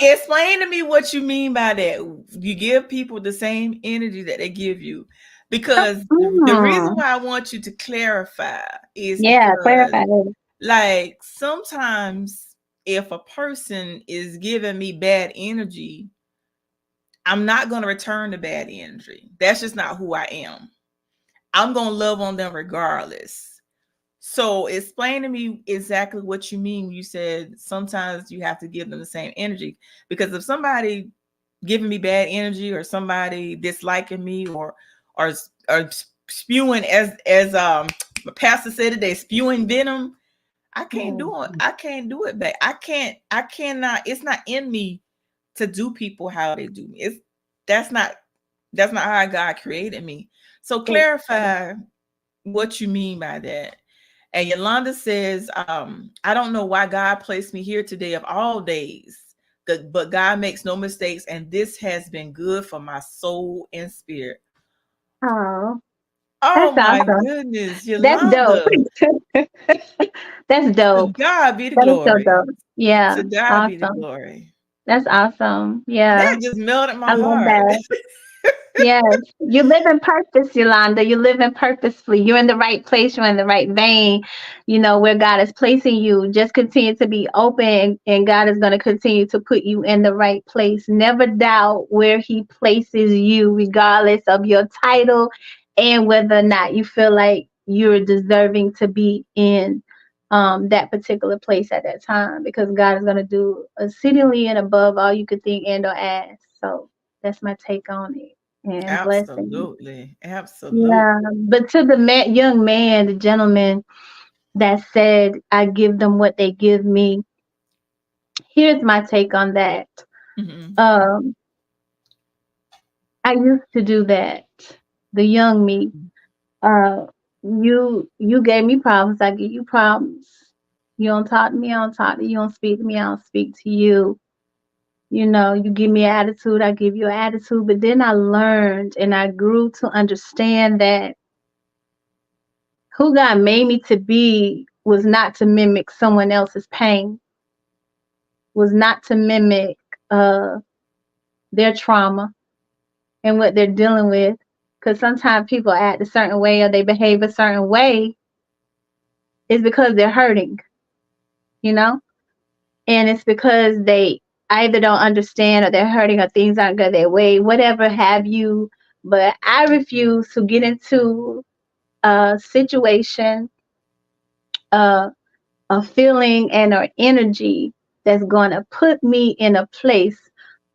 explain to me what you mean by that. You give people the same energy that they give you. Because the reason Mm. why I want you to clarify is Yeah, because, clarify that. like, sometimes if a person is giving me bad energy, I'm not going to return the bad energy. That's just not who I am. I'm going to love on them regardless. So explain to me exactly what you mean when you said sometimes you have to give them the same energy. Because if somebody giving me bad energy, or somebody disliking me, or or spewing, as my pastor said today, spewing venom, I can't Mm. do it. I can't do it back. I cannot. It's not in me to do people how they do me. That's not how God created me. So clarify what you mean by that. And Yolanda says, "I don't know why God placed me here today of all days, but God makes no mistakes, and this has been good for my soul and spirit." Oh, Oh that's my awesome. goodness, That's dope. Yolanda. That's To dope. God be the That is so glory. dope. Yeah, To God be the awesome. glory. That's awesome. Yeah, That just melted I my love heart. that. Yes, you live in purpose, Yolanda. You live in purposefully. You're in the right place. You're in the right vein. You know where God is placing you. Just continue to be open, and God is going to continue to put you in the right place. Never doubt where He places you, regardless of your title and whether or not you feel like you're deserving to be in that particular place at that time, because God is going to do exceedingly and above all you could think and or ask. So that's my take on it, and blessing. Absolutely. Absolutely. Yeah, but to the young man, the gentleman that said, I give them what they give me, here's my take on that. Mhm. Um, I used to do that. The young me. Uh, you gave me problems, I give you problems. You don't talk to me, I don't talk to you. You don't speak to me, I don't speak to you. You know, you give me an attitude, I give you an attitude. But then I learned and I grew to understand that who God made me to be was not to mimic someone else's pain, was not to mimic uh, their trauma and what they're dealing with. Because sometimes people act a certain way or they behave a certain way is because they're hurting, you know? And it's because they either don't understand or they're hurting or things aren't going their way, whatever have you. But I refuse to get into a situation, uh, a feeling and or energy that's going to put me in a place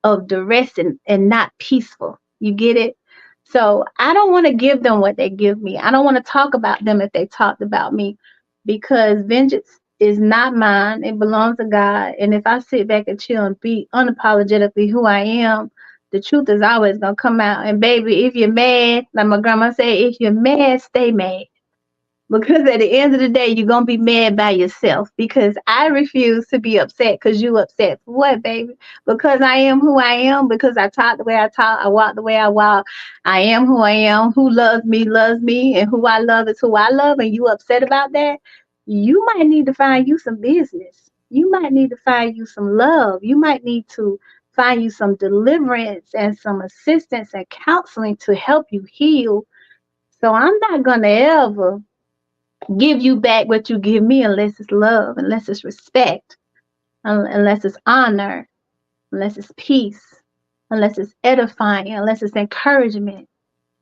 of duress and not peaceful. You get it? So I don't want to give them what they give me. I don't want to talk about them if they talked about me, because vengeance is not mine. It belongs to God. And if I sit back and chill and be unapologetically who I am, the truth is always going to come out. And baby, if you're mad, like my grandma said, if you're mad, stay mad. Because at the end of the day, you're going to be mad by yourself. Because I refuse to be upset because you upset. For what, baby? Because I am who I am. Because I talk the way I talk. I walk the way I walk. I am who I am. Who loves me. And who I love is who I love. And you upset about that? You might need to find you some business. You might need to find you some love. You might need to find you some deliverance and some assistance and counseling to help you heal. So I'm not going to ever give you back what you give me unless it's love, unless it's respect, unless it's honor, unless it's peace, unless it's edifying, unless it's encouragement.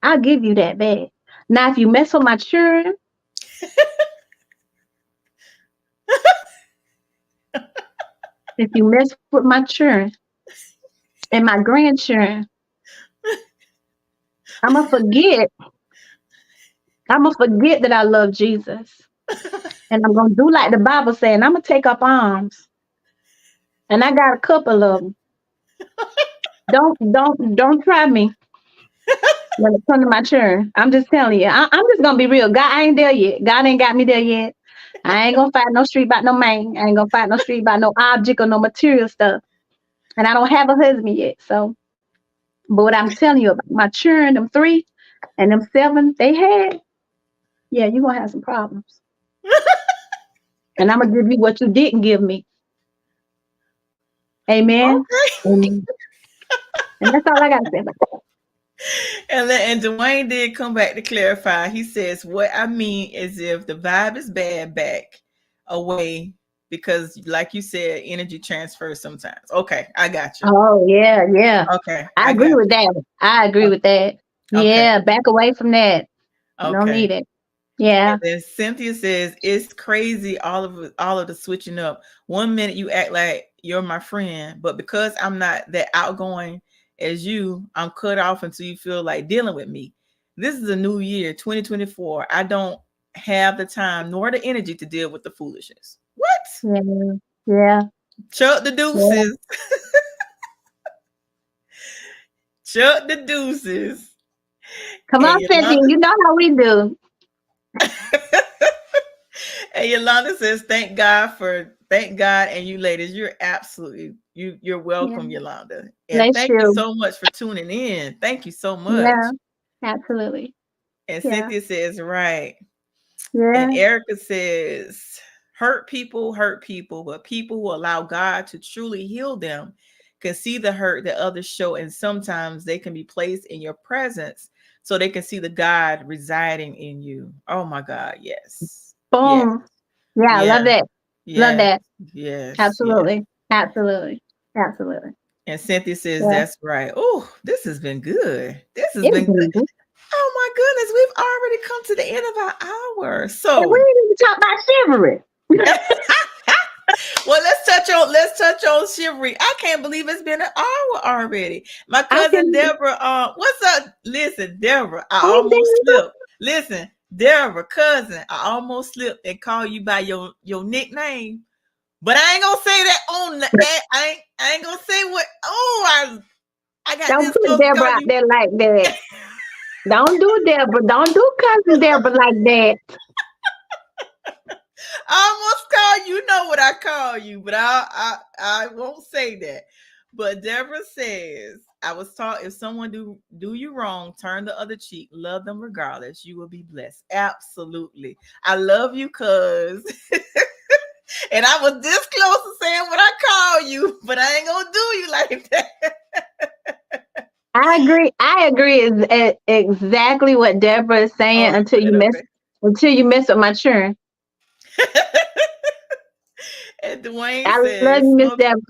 I'll give you that back. Now, if you mess with my children, if you mess with my children and my grandchildren, I'm going to forget. I'm going to forget that I love Jesus. And I'm going to do like the Bible said, and I'm going to take up arms. and I got a couple of them. Don't try me when it comes to my children. I'm just telling you. I'm just gonna be real. God ain't there yet. God ain't got me there yet. I ain't gonna fight no street about no man. I ain't gonna fight no street about no object or no material stuff. And I don't have a husband yet. So, but what I'm telling you about my children, them 3 and them 7 they had, yeah, you're gonna have some problems. And I'm gonna give you what you didn't give me. Amen. Okay. Amen. And that's all I gotta say about that. And Dwayne did come back to clarify. He says, "What I mean is, if the vibe is bad, back away, because, like you said, energy transfers sometimes." Okay, I got you. Oh yeah, yeah. Okay, I I agree got with that. I agree you. with that. Okay, Yeah, back away from that. You don't okay. need it. And Yeah. then Cynthia says, "It's crazy, all of the switching up. One minute you act like you're my friend, but because I'm not that outgoing as you, I'm cut off until you feel like dealing with me. This is a new year, 2024. I don't have the time nor the energy to deal with the foolishness." What? Yeah. Yeah. Chuck the Yeah. deuces. Chuck the deuces. Come And on, Cynthia. Yolanda, You know how we do. and Yolanda says, thank God, and you ladies, you're absolutely you're Yeah. welcome, Yolanda. And Bless thank you you. so much for tuning in. Thank you so Yeah. much. Absolutely. And Yeah. Cynthia says, right. And Yeah. Erica says, hurt people, but people who allow God to truly heal them can see the hurt that others show, and sometimes they can be placed in your presence so they can see the God residing in you. Oh my God, yes. Yes. Boom. Yeah. Yeah. Love that. Love Yes. that. Yes. Yes. Absolutely. Absolutely. Absolutely. And Cynthia says, Yeah. that's right. Oh, this has been good. This has It's been good. been good. Oh my goodness, we've already come to the end of our hour. And we So didn't even talk about chivalry. well, let's touch on chivalry. I can't believe it's been an hour already. My I cousin can. Deborah, what's up? Listen, Deborah, I Oh, almost Deborah. slipped. Listen, Deborah, cousin, I almost slipped and called you by your nickname. But I ain't gonna say that on the I ain't gonna say what. Oh, I got Don't this put close to Deborah calling out you. there like that. Don't do Deborah. Don't do cousin Deborah like that. I almost call you. You know what I call you, but I won't say that. But Deborah says, I was taught, if someone do you wrong, turn the other cheek, love them regardless, you will be blessed. Absolutely. I love you, cuz. And I was this close to saying what I call you, but I ain't gonna do you like that. I agree. I agree. Is exactly what Deborah is Oh, saying let me put it up there. until you mess with my children. And Dwayne I love says, you, Miss Deborah.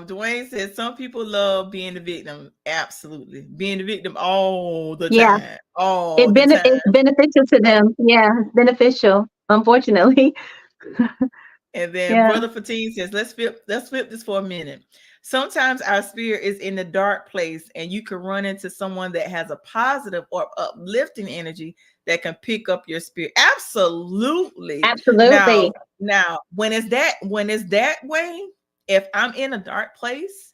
Dwayne says, some people love being the victim. Absolutely. Being the victim all the Yeah, time. All the time. it's beneficial to them. Yeah, it's beneficial. Unfortunately. And then Yeah. Brother Pertains says, let's flip this for a minute. Sometimes our spirit is in the dark place, and you can run into someone that has a positive or uplifting energy that can pick up your spirit. Absolutely. Absolutely. Now, when it's that way, if I'm in a dark place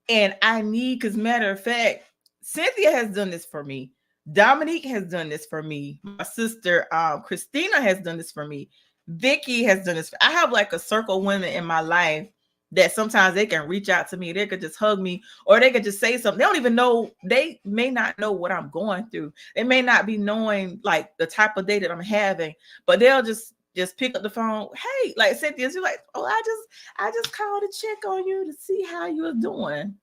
and I need, because matter of fact, Cynthia has done this for me. Dominique has done this for me. My sister Christina has done this for me. Vicky has done this. I have like a circle of women in my life that sometimes they can reach out to me. They could just hug me, or they could just say something. They don't even know. They may not know what I'm going through. They may not be knowing like the type of day that I'm having, but they'll just pick up the phone. Hey, like Cynthia, you're like, oh, I just called to check on you to see how you were doing,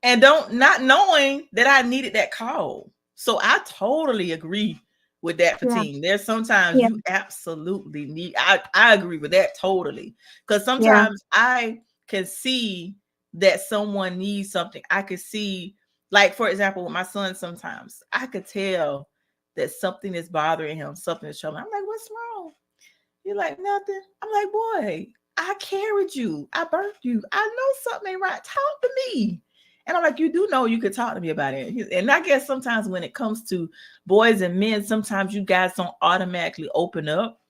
and don't not knowing that I needed that call. So I totally agree with that, Yeah. Fatine. There's sometimes Yeah. you absolutely need. I agree with that totally, because Yeah. sometimes I can see that someone needs something. I could see, like for example, with my son. Sometimes I could tell that something is bothering him, something is troubling. I'm like, what's wrong? You're like, nothing. I'm like, boy, I carried you. I birthed you. I know something ain't right. Talk to me. And I'm like, you do know you could talk to me about it. And I guess sometimes when it comes to boys and men, sometimes you guys don't automatically open up.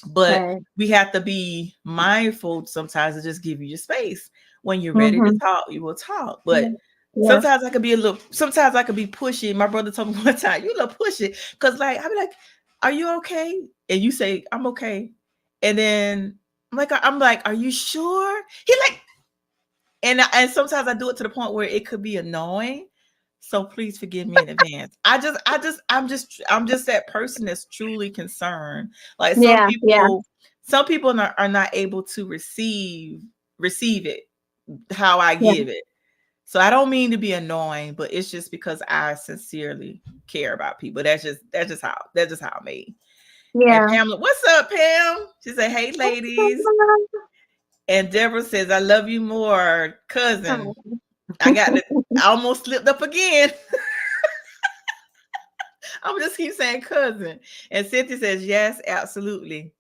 But Right. we have to be mindful sometimes to just give you your space. When you're ready to Mm-hmm. talk, you will talk. Yeah. But Yeah. sometimes I could be pushy. My brother told me one time, you a little pushy. Cause like, I'll be like, are you okay? And you say, I'm okay. And then I'm like, are you sure? He like, and sometimes I do it to the point where it could be annoying. So please forgive me in advance. I'm just that person that's truly concerned. Like Yeah. Yeah. some people are not able to receive it how I Yeah. give it. So I don't mean to be annoying, but it's just because I sincerely care about people. That's just how I'm made. And Yeah. Pamela, what's up, Pam? She said, hey ladies. And Deborah says, I love you more, cousin. I almost slipped up again. I'm just keep saying cousin. And Cynthia says, yes, absolutely.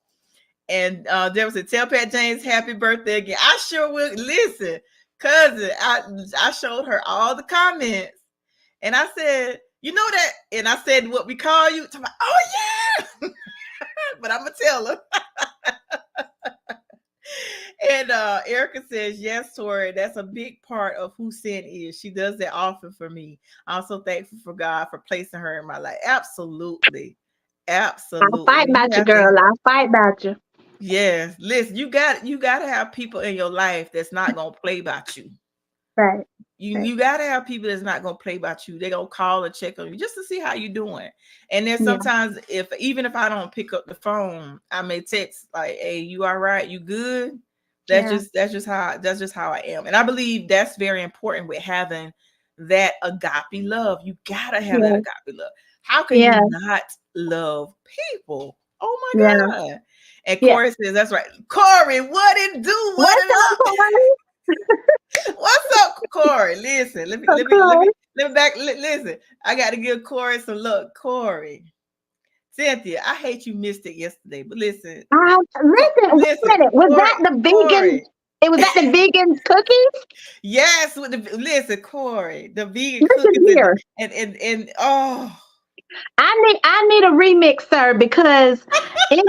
And Deborah said, tell Pat James happy birthday again. I sure will. Listen, cousin, I showed her all the comments. And I said, you know that? And I said, what we call you? Oh, yeah. But I'm going to tell her. And Erica says, yes, Tori, that's a big part of who Sin is. She does that often for me. I'm so thankful for God for placing her in my life. Absolutely. I'll fight Absolutely. You about you, have to, girl. I'll fight about you. yes, listen, you got to have people in your life that's not going to play about you. Right. Right. You got to have people that's not going to play about you. They're going to call and check on you just to see how you're doing. And then Yeah. sometimes even if I don't pick up the phone, I may text like, hey, you all right? You good? Yeah. That's just how I am. And I believe that's very important with having that agape love. You got to have that Yeah. agape love. How can you Yeah. not love people? Oh Yeah. my God. And Yeah. Corey says, that's right. Corey, what it do? What What's it up, up? Corey? What's up, Corey? Listen, So cool. listen. I got to give Corey some look. Corey, Cynthia, I hate you missed it yesterday, but listen, Listen, wait a listen, minute. Was Corey, that the vegan? Corey. It was that the vegan cookies? Yes, with the listen, Corey, the vegan cookies Listen here. and oh, I need a remix, sir, because in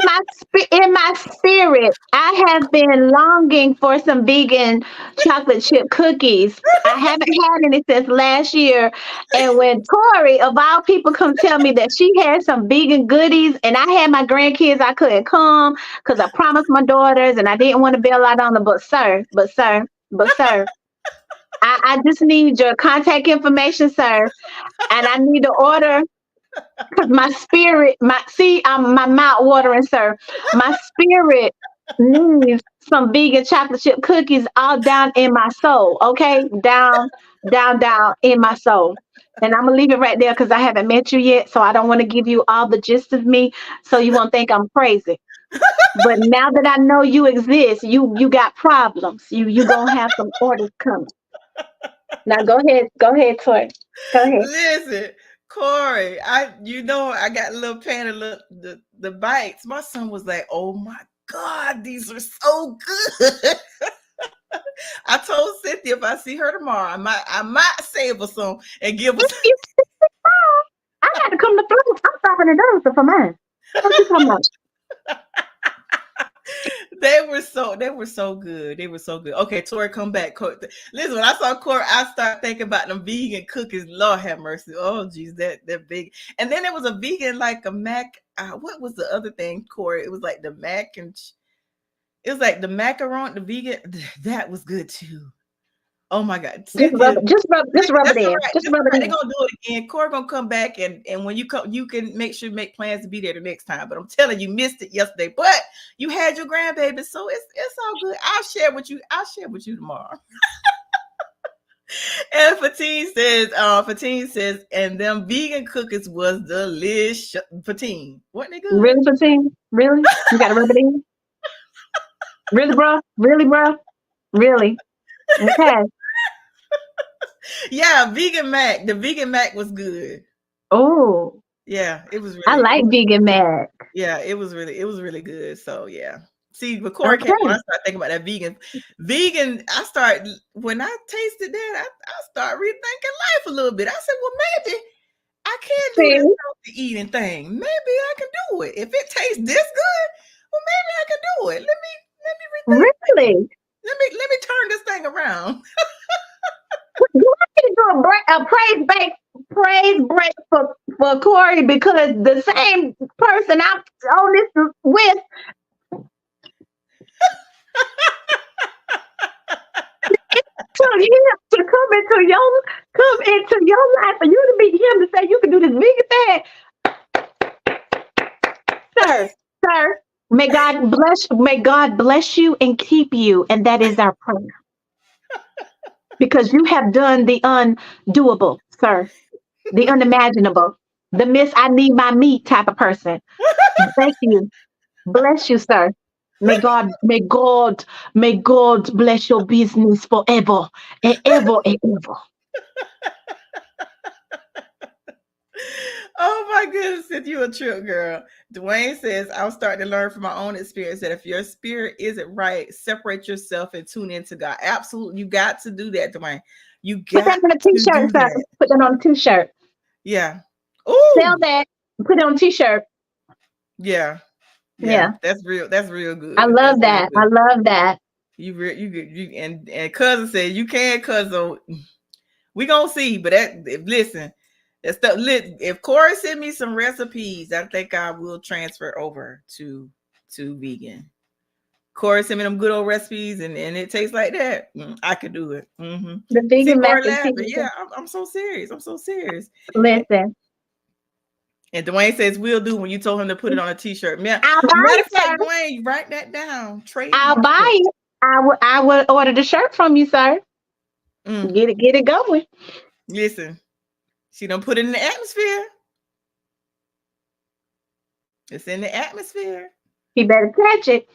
my spirit, I have been longing for some vegan chocolate chip cookies. I haven't had any since last year, and when Tori, of all people, come tell me that she had some vegan goodies, and I had my grandkids, I couldn't come because I promised my daughters, and I didn't want to bail out on them. But sir, I just need your contact information, sir, and I need to order because my spirit, I'm my mouth watering, sir. My spirit needs some vegan chocolate chip cookies all down in my soul. Okay, down in my soul. And I'm gonna leave it right there because I haven't met you yet, so I don't want to give you all the gist of me, so you won't think I'm crazy. But now that I know you exist, you got problems. You gonna have some orders coming. Now go ahead, Tori. Go ahead. listen, Corey, I got a little pan of the bites. My son was like, oh my God, these are so good. I told Cynthia if I see her tomorrow, I might save her some and give us. I got to come to Florida. I'm stopping in Dallas for mine. What you talking about? They were so good. They were so good. Okay, Tori, come back. Listen, when I saw Corey, I started thinking about them vegan cookies. Lord have mercy. Oh, geez, that big. And then there was a vegan like a mac. What was the other thing, Corey? It was like the mac and it was like the macaron, the vegan. That was good too. Oh my God, Cynthia. Just rub it That's all in. right. Just That's rub all it right. They're in. gonna do it again. Corey gonna come back and when you come, you can make plans to be there the next time. But I'm telling you, missed it yesterday. But you had your grandbaby, so it's all good. I'll share with you. I'll share with you tomorrow. And Fatine says, and them vegan cookies was delicious. Fatine, wasn't it good? Really, Patine? Really? You got to rub it in? Really, bro? Really, bro? Really? Okay. Yeah, vegan mac. The vegan mac was good. Oh, Yeah, I like vegan mac. yeah, it was really good. So yeah. See, but Corey came when I Okay. started thinking about that vegan. I started when I tasted that, I started rethinking life a little bit. I said, well, maybe I can do See? this healthy eating thing. Maybe I can do it if it tastes this good. well, maybe I can do it. Let me rethink. Really? Let me turn this thing around. You want me to do a praise break for Corey because the same person I'm on this with took him to come into your life for you to meet him to say you can do this vegan thing, sir, sir. May God bless you and keep you, and that is our prayer because you have done the undoable, sir, the unimaginable, the miss I need my meat type of person. Thank you. Bless you, sir. May God bless your business forever and ever and ever. Oh my goodness, if you a trip girl. Dwayne says, I'm starting to learn from my own experience that if your spirit isn't right, separate yourself and tune into God. Absolutely. You got to do that, Dwayne. You Put that got on a to do t-shirt, sir. that. Put that on a t-shirt. Yeah. Sell Ooh. that. Put it on a t-shirt. Yeah. Yeah. Yeah. That's real. That's real I good. love That's real that. I good. love that. You and cousin said you can, cousin. We gonna see, but listen, that stuff. If Corey send me some recipes, I think I will transfer over to vegan. Corey send me them good old recipes, and it tastes like that. I could do it. Mm-hmm. The See vegan mac Corey and laughing. cheese. Yeah, I'm so serious. I'm so serious. Listen. And Dwayne says we'll do when you told him to put it on a t-shirt. I'll buy Matter it, of fact, sir. Dwayne, write that down. I'll Trademark buy it. it. I would order the shirt from you, sir. Get it going. Listen, she don't put it in the atmosphere. It's in the atmosphere. He better catch it.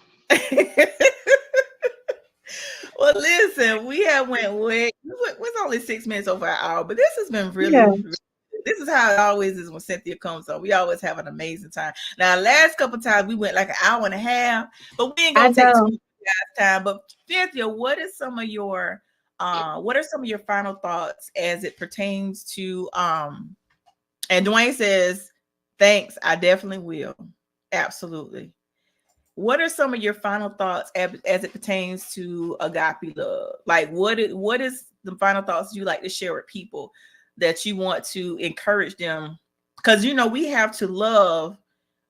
Well, listen, we have went way. It's only 6 minutes over an hour, but this has been Yeah. really. This is how it always is when Cynthia comes on. We always have an amazing time. Now, last couple times we went like an hour and a half, but we ain't I gonna take too know. much time. But Cynthia, what are some of your final thoughts as it pertains to and Dwayne says, thanks, I definitely will. Absolutely. What are some of your final thoughts as it pertains to agape love? Like what is the final thoughts you like to share with people that you want to encourage them? Because we have to love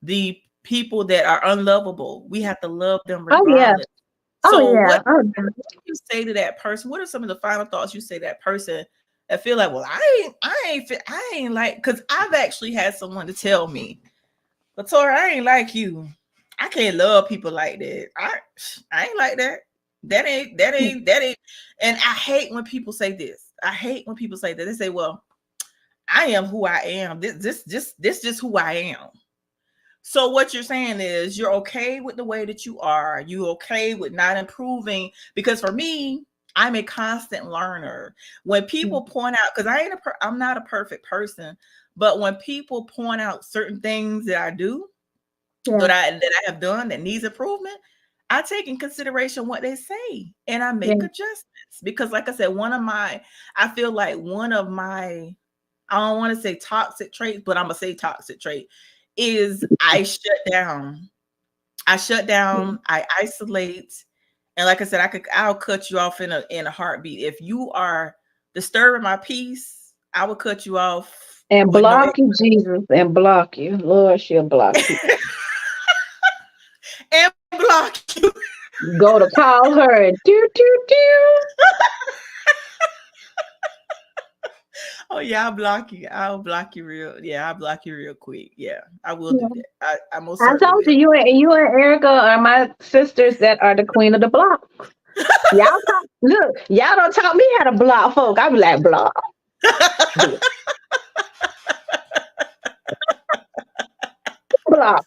the people that are unlovable. We have to love them Oh yeah. regardless. Oh So yeah. what do you say to that person? What are some of the final thoughts you say to that person that feel like, well, I ain't like, because I've actually had someone to tell me, but Tori, I ain't like you. I can't love people like that. I ain't like that. That ain't. And I hate when people say this. I hate when people say that. They say, well, I am who I am. This just who I am. So what you're saying is you're okay with the way that you are. You okay with not improving? Because for me, I'm a constant learner. When people point out, because I'm not a perfect person, but when people point out certain things that I do, that I have done that needs improvement, I take in consideration what they say and I make adjustments. Because like I said, I feel like one of my, I don't want to say toxic traits, but I'm gonna say toxic trait is I shut down. I isolate. And like I said, I'll cut you off in a heartbeat. If you are disturbing my peace, I will cut you off And with no block you, Jesus, and block you. Lord, she'll block you. and block you. Go to call her and do. Oh yeah, I'll block you. I'll block you real quick. Yeah, I will do that. I most I certainly told will. you and Erica are my sisters that are the queen of the block. Y'all don't taught me how to block folk. I be like block. Block.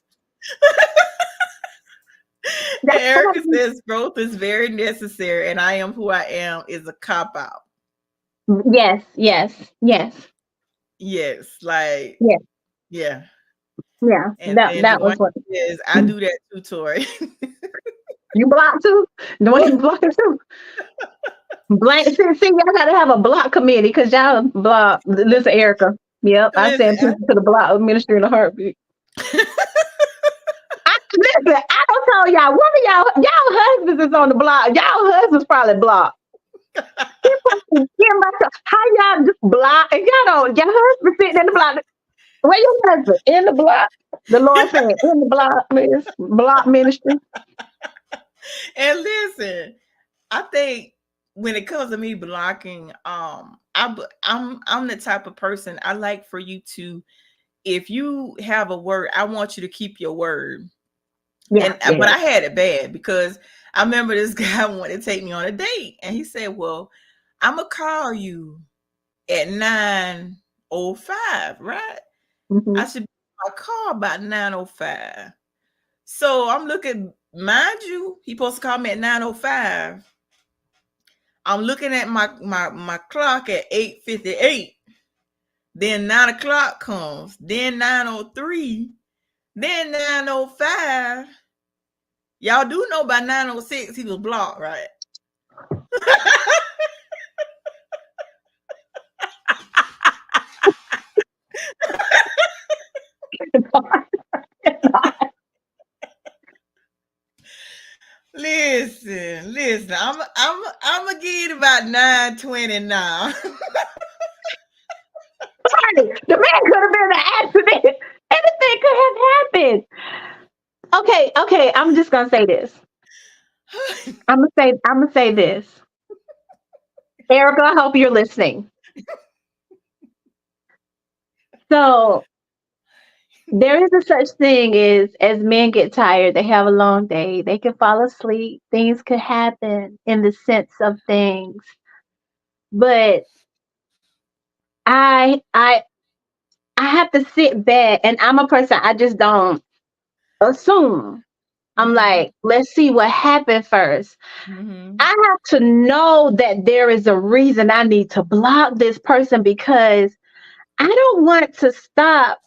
Erica says growth is very necessary, and I am who I am is a cop out. Yes. Yes, like Yeah. And That Dwayne was what says, I do that too, Tori. you block too. Dwayne blocking too. See, y'all gotta have a block committee because y'all block. Listen, Erica. Yep, I Listen, send people to the block ministry in a heartbeat. Listen, I don't all y'all, one of y'all husbands is on the block. Y'all husbands probably blocked. How y'all just block and y'all don't, your husband sitting in the block. Where your husband? In the block. The Lord said, in the block, miss, block ministry. And listen, I think when it comes to me blocking, I'm the type of person I like for you to, if you have a word, I want you to keep your word. Yeah, But I had it bad because I remember this guy wanted to take me on a date, and he said, "Well, I'm gonna call you at 9:05, right?" Mm-hmm. I should be my car about 9:05. So I'm looking, mind you, he supposed to call me at 9:05. I'm looking at my clock at 8:58. Then 9 o'clock comes. Then 9:03. Then 9:05. Y'all do know by 9:06 he was blocked, right? Listen. I'm gonna give it about 9:20 now. Sorry, the man could have been an accident. Anything could have happened. Okay. I'm just gonna say this. I'm gonna say this. Erica, I hope you're listening. So there is a such thing as men get tired, they have a long day, they can fall asleep, things could happen in the sense of things. But I I I have to sit back and I'm a person I just don't assume. I'm Mm-hmm. like, let's see what happened first. Mm-hmm. I have to know that there is a reason I need to block this person because I don't want to stop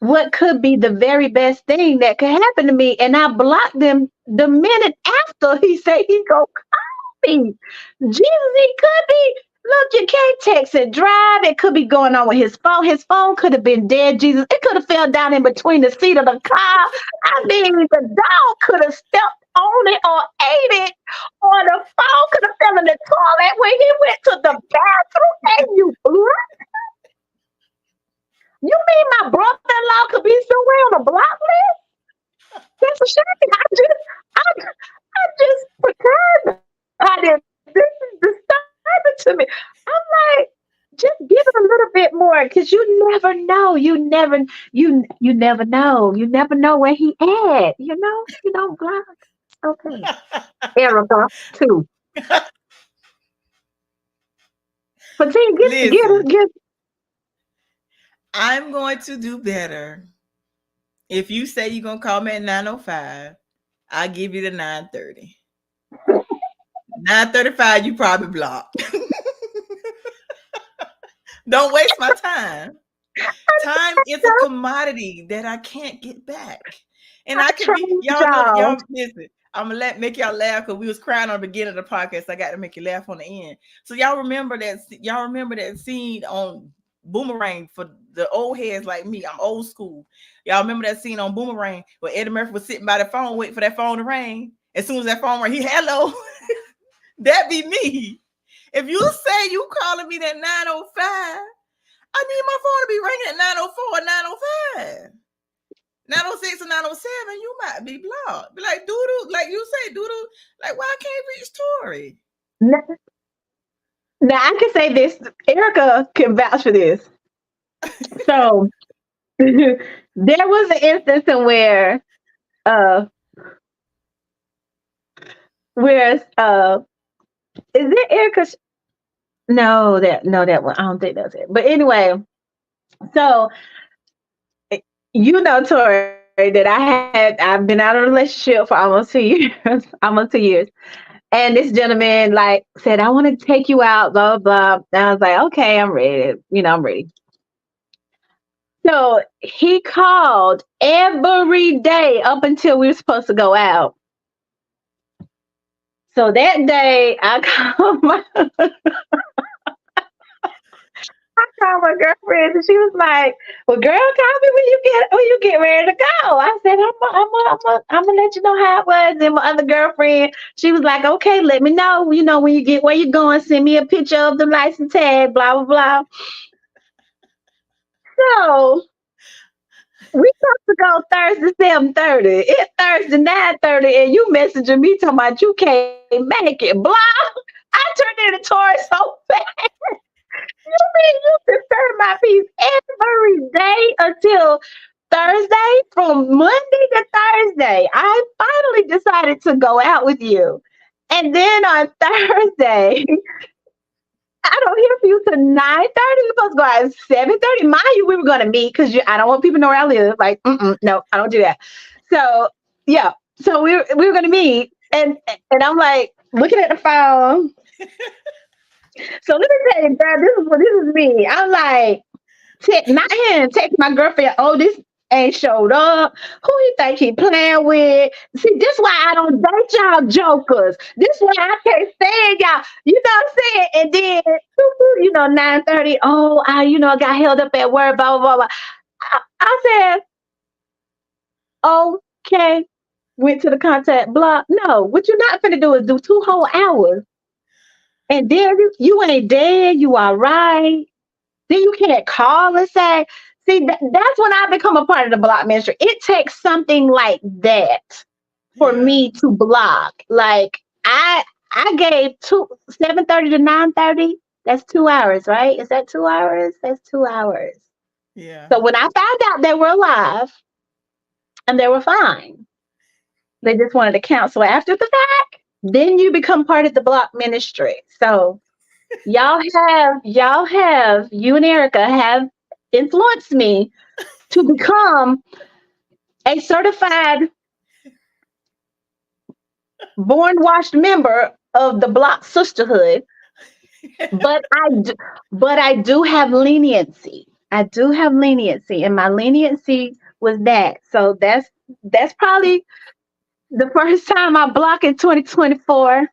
what could be the very best thing that could happen to me. And I blocked them the minute after he said he go call me. Jesus, he could be. Look, you can't text and drive. It could be going on with his phone. His phone could have been dead, Jesus. It could have fell down in between the seat of the car. I mean, the dog could have stepped on it or ate it, or the phone could have fell in the toilet when he went to the bathroom. And you mean my brother-in-law could be somewhere on the block list? That's a shame. I just pretend I didn't. This is disturbing to me. I'm like, just give it a little bit more, because you never know. You never know. You never know where he at. You don't block. Okay, Erica too. But see, Listen, get. I'm going to do better. If you say you're gonna call me at 9:05, I'll give you the 9:30. 9:35, you probably blocked. Don't waste my time. Time is a commodity that I can't get back. And I I can tried, be, y'all know, y'all. y'all listen. I'm gonna make y'all laugh because we was crying on the beginning of the podcast. I got to make you laugh on the end. So y'all remember that scene on Boomerang for the old heads like me. I'm old school. Y'all remember that scene on Boomerang where Eddie Murphy was sitting by the phone waiting for that phone to ring. As soon as that phone rang, he hello. That be me. If you say you calling me that 9:05, I need my phone to be ringing at 9:04 or 9:05. 9:06 or 9:07, you might be blocked. Be like, doodle, like you say, doodle, like, why I can't reach Tori? Now, now I can say this. Erica can vouch for this. So there was an instance in uh where is it Erica? No, that one. I don't think that's it. But anyway, so Tori, that I've been out of a relationship for almost 2 years, almost 2 years. And this gentleman like said, I want to take you out, blah, blah, blah. And I was like, okay, I'm ready. I'm ready. So he called every day up until we were supposed to go out. So that day I called I called my girlfriend and she was like, "Well, girl, call me when you get ready to go." I said, I'm gonna let you know how it was." And my other girlfriend, she was like, "Okay, let me know. You know when you get where you're going, send me a picture of the license tag, blah blah blah." So we supposed to go Thursday 7:30. It's Thursday 9:30, and you messaging me talking about you can't make it. Blah. I turned into Taurus so fast. You mean you disturb my peace every day until Thursday? From Monday to Thursday, I finally decided to go out with you. And then on Thursday, I don't hear from you till 9:30. We're supposed to go out at 7:30. Mind you, we were going to meet because I don't want people to know where I live. Like, no, I don't do that. So, yeah. So we were going to meet. And I'm like, looking at the phone. So let me tell you, girl, this is me. I'm like, not him, text my girlfriend, "Oh, this ain't showed up. Who you think he playing with?" See, this why I don't date y'all jokers. This why I can't stand y'all. You know what I'm saying? And then, 9:30, oh, I got held up at work, blah, blah, blah, blah. I said, okay. Went to the contact block. No, what you're not finna do is do 2 whole hours. And then you ain't dead. You all right. Then you can't call and say, see, that's when I become a part of the block ministry. It takes something like that for Yeah. me to block. Like I gave 7:30 to 9:30. That's 2 hours, right? Is that 2 hours? That's 2 hours. Yeah. So when I found out they were alive and they were fine, they just wanted to counsel after the fact. Then you become part of the block ministry. So you and Erica have influenced me to become a certified born washed member of the block sisterhood. But I do have leniency. I do have leniency, and my leniency was that. So that's probably the first time I block in 2024.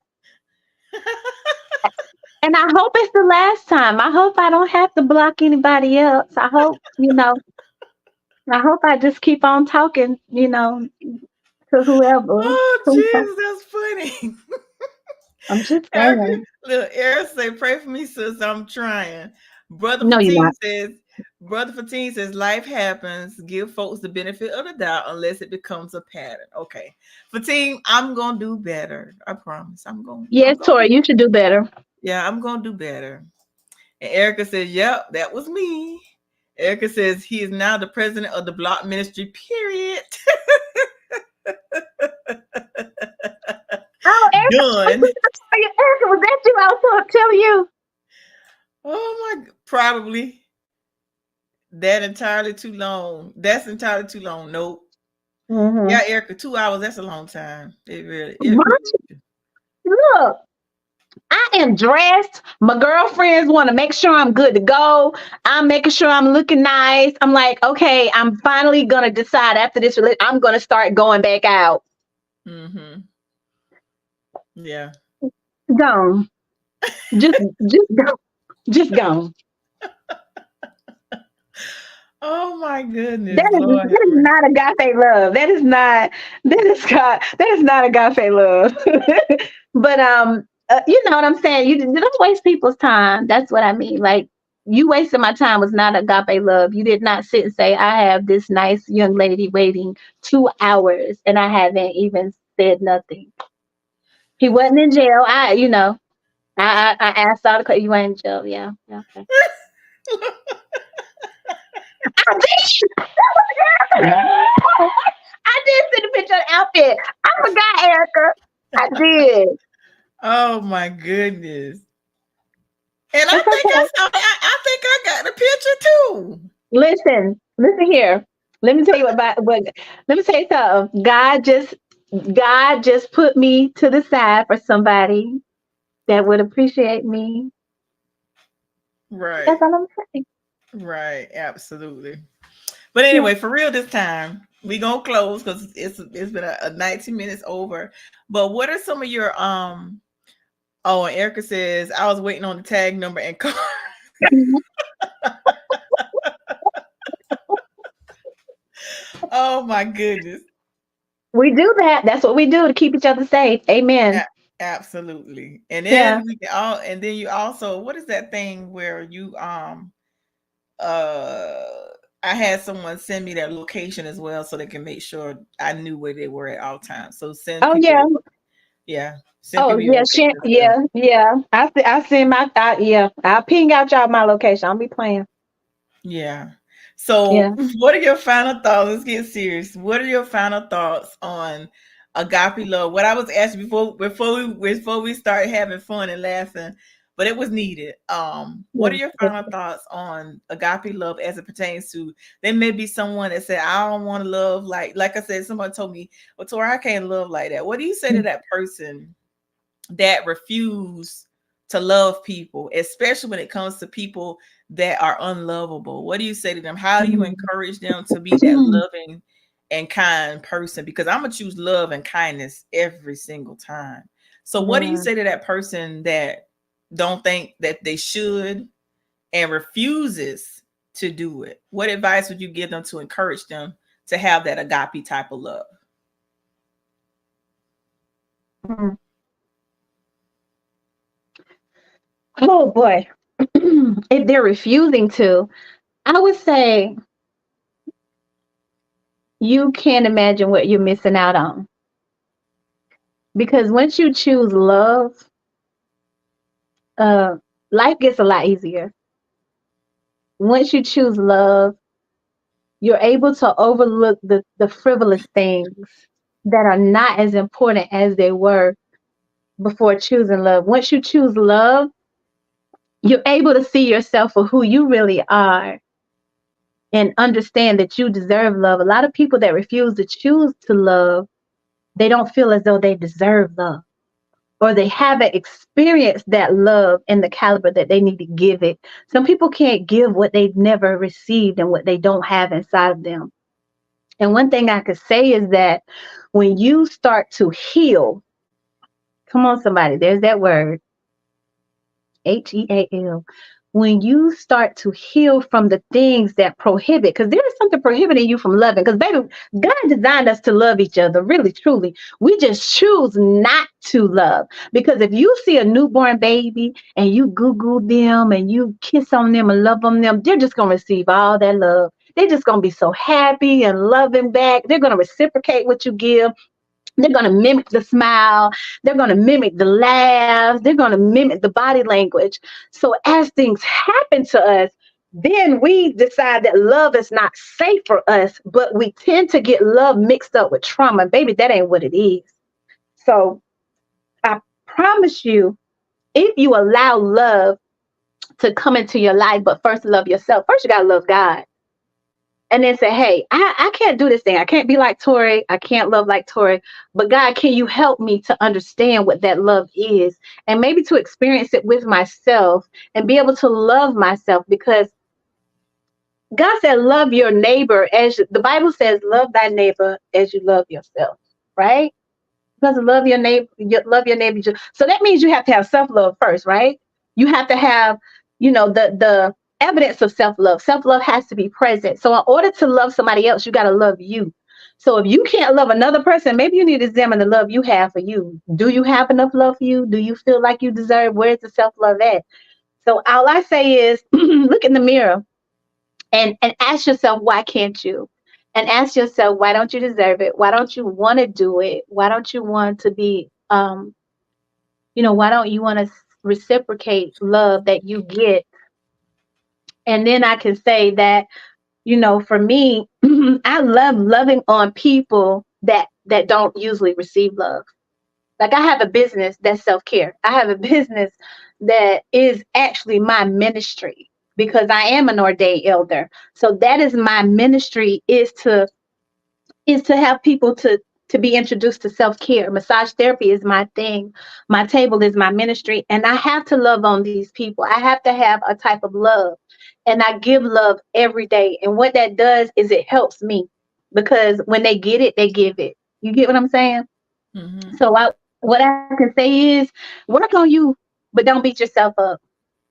And I hope it's the last time. I hope I don't have to block anybody else. I hope I just keep on talking, to whoever. Oh, Jesus, that's funny. I'm just Erica, saying. little Eric say, "Pray for me, sis. I'm trying." Brother No, you're Fateen not. says, Brother Fateen says, "Life happens. Give folks the benefit of the doubt unless it becomes a pattern." Okay. Fateen, I'm gonna do better. I promise. I'm Yes, gonna Tori, do you should do better. yeah, I'm gonna do better. And Erica says, "Yep, that was me." Erica says he is now the president of the block ministry, period. Oh, Erica, Done. Erica, was that you? I was telling you. Oh my, probably. That entirely too long. That's entirely too long. Nope. Mm-hmm. Yeah, Erica, 2 hours, that's a long time. It really is. Look, I am dressed. My girlfriends want to make sure I'm good to go. I'm making sure I'm looking nice. I'm like, okay, I'm finally gonna decide after this. I'm gonna start going back out. Mm-hmm. Yeah. Gone. Just go. Just go. Oh my goodness. That Lord have is mercy. not agape love. That is not agape love. But you know what I'm saying. You don't waste people's time. That's what I mean. Like you wasting my time was not agape love. You did not sit and say, "I have this nice young lady waiting 2 hours and I haven't even said nothing." He wasn't in jail. I asked all the questions. You ain't in jail. Yeah, yeah. Okay. I did. I did send a picture of the outfit. I forgot, Erica. I did. Oh my goodness. And It's okay. I think I got the picture too. Listen here. Let me tell you let me tell you something. God just put me to the side for somebody that would appreciate me. Right. That's all I'm saying. Right. Absolutely. But anyway, for real this time, we gonna close because it's been a 90 minutes over. But what are some of your oh, and Erica says I was waiting on the tag number and card. Yeah. Oh my goodness. We do that. That's what we do to keep each other safe. Amen. Absolutely. And Yeah. then we can all, and then you also, what is that thing where you uh I had someone send me their location as well so they can make sure I knew where they were at all times. So send Oh people yeah. your yeah, send Oh people your yeah. location as well. Yeah. Yeah. I see my. Yeah. I'll ping out y'all my location. I'll be playing. Yeah. So, Yeah. what are your final thoughts? Let's get serious. What are your final thoughts on agape love? What I was asking before we start having fun and laughing, but it was needed. What are Yeah. your final thoughts on agape love as it pertains to? There may be someone that said, "I don't want to love like I said." Someone told me, "Well, Tori, I can't love like that." What do you say to that person that refuse to love people, especially when it comes to people that are unlovable? What do you say to them? How do you encourage them to be that loving and kind person? Because I'm gonna choose love and kindness every single time. So what do you Yeah. say to that person that don't think that they should and refuses to do it? What advice would you give them to encourage them to have that agape type of love? Mhm. Oh boy. If they're refusing to, I would say you can't imagine what you're missing out on. Because once you choose love, uh, life gets a lot easier. Once you choose love, you're able to overlook the frivolous things that are not as important as they were before choosing love. Once you choose love, you're able to see yourself for who you really are and understand that you deserve love. A lot of people that refuse to choose to love, they don't feel as though they deserve love, or they haven't experienced that love in the caliber that they need to give it. Some people can't give what they've never received and what they don't have inside of them. And one thing I could say is that when you start to heal, come on, somebody, there's that word, HEAL. When you start to heal from the things that prohibit, because there is something prohibiting you from loving. Because, baby, God designed us to love each other, really, truly. We just choose not to love. Because if you see a newborn baby and you goo them and you kiss on them and love on them, they're just going to receive all that love. They're just going to be so happy and loving back. They're going to reciprocate what you give. They're going to mimic the smile. They're going to mimic the laughs. They're going to mimic the body language. So as things happen to us, then we decide that love is not safe for us, but we tend to get love mixed up with trauma. Baby, that ain't what it is. So I promise you, if you allow love to come into your life, but first love yourself, first you got to love God. And then say, hey, I can't do this thing. I can't be like Tori. I can't love like Tori. But God, can you help me to understand what that love is and maybe to experience it with myself and be able to love myself? Because God said, love your neighbor as the Bible says, love thy neighbor as you love yourself, right? Because love your neighbor, love your neighbor. So that means you have to have self love first, right? You have to have, the evidence of self love. Self love has to be present. So in order to love somebody else, you got to love you. So if you can't love another person, maybe you need to examine the love you have for you. Do you have enough love for you? Do you feel like you deserve? Where's the self love at? So all I say is look in the mirror and ask yourself, why can't you? And ask yourself, why don't you deserve it? Why don't you want to do it? Why don't you want to be why don't you want to reciprocate love that you get? And then I can say that, for me, I love loving on people that don't usually receive love. Like, I have a business that's self-care. I have a business that is actually my ministry because I am an ordained elder. So that is my ministry, is to have people to be introduced to self-care. Massage therapy is my thing. My table is my ministry, and I have to love on these people. I have to have a type of love, and I give love every day. And what that does is it helps me, because when they get it, they give it. You get what I'm saying? Mm-hmm. So what I can say is, work on you, but don't beat yourself up.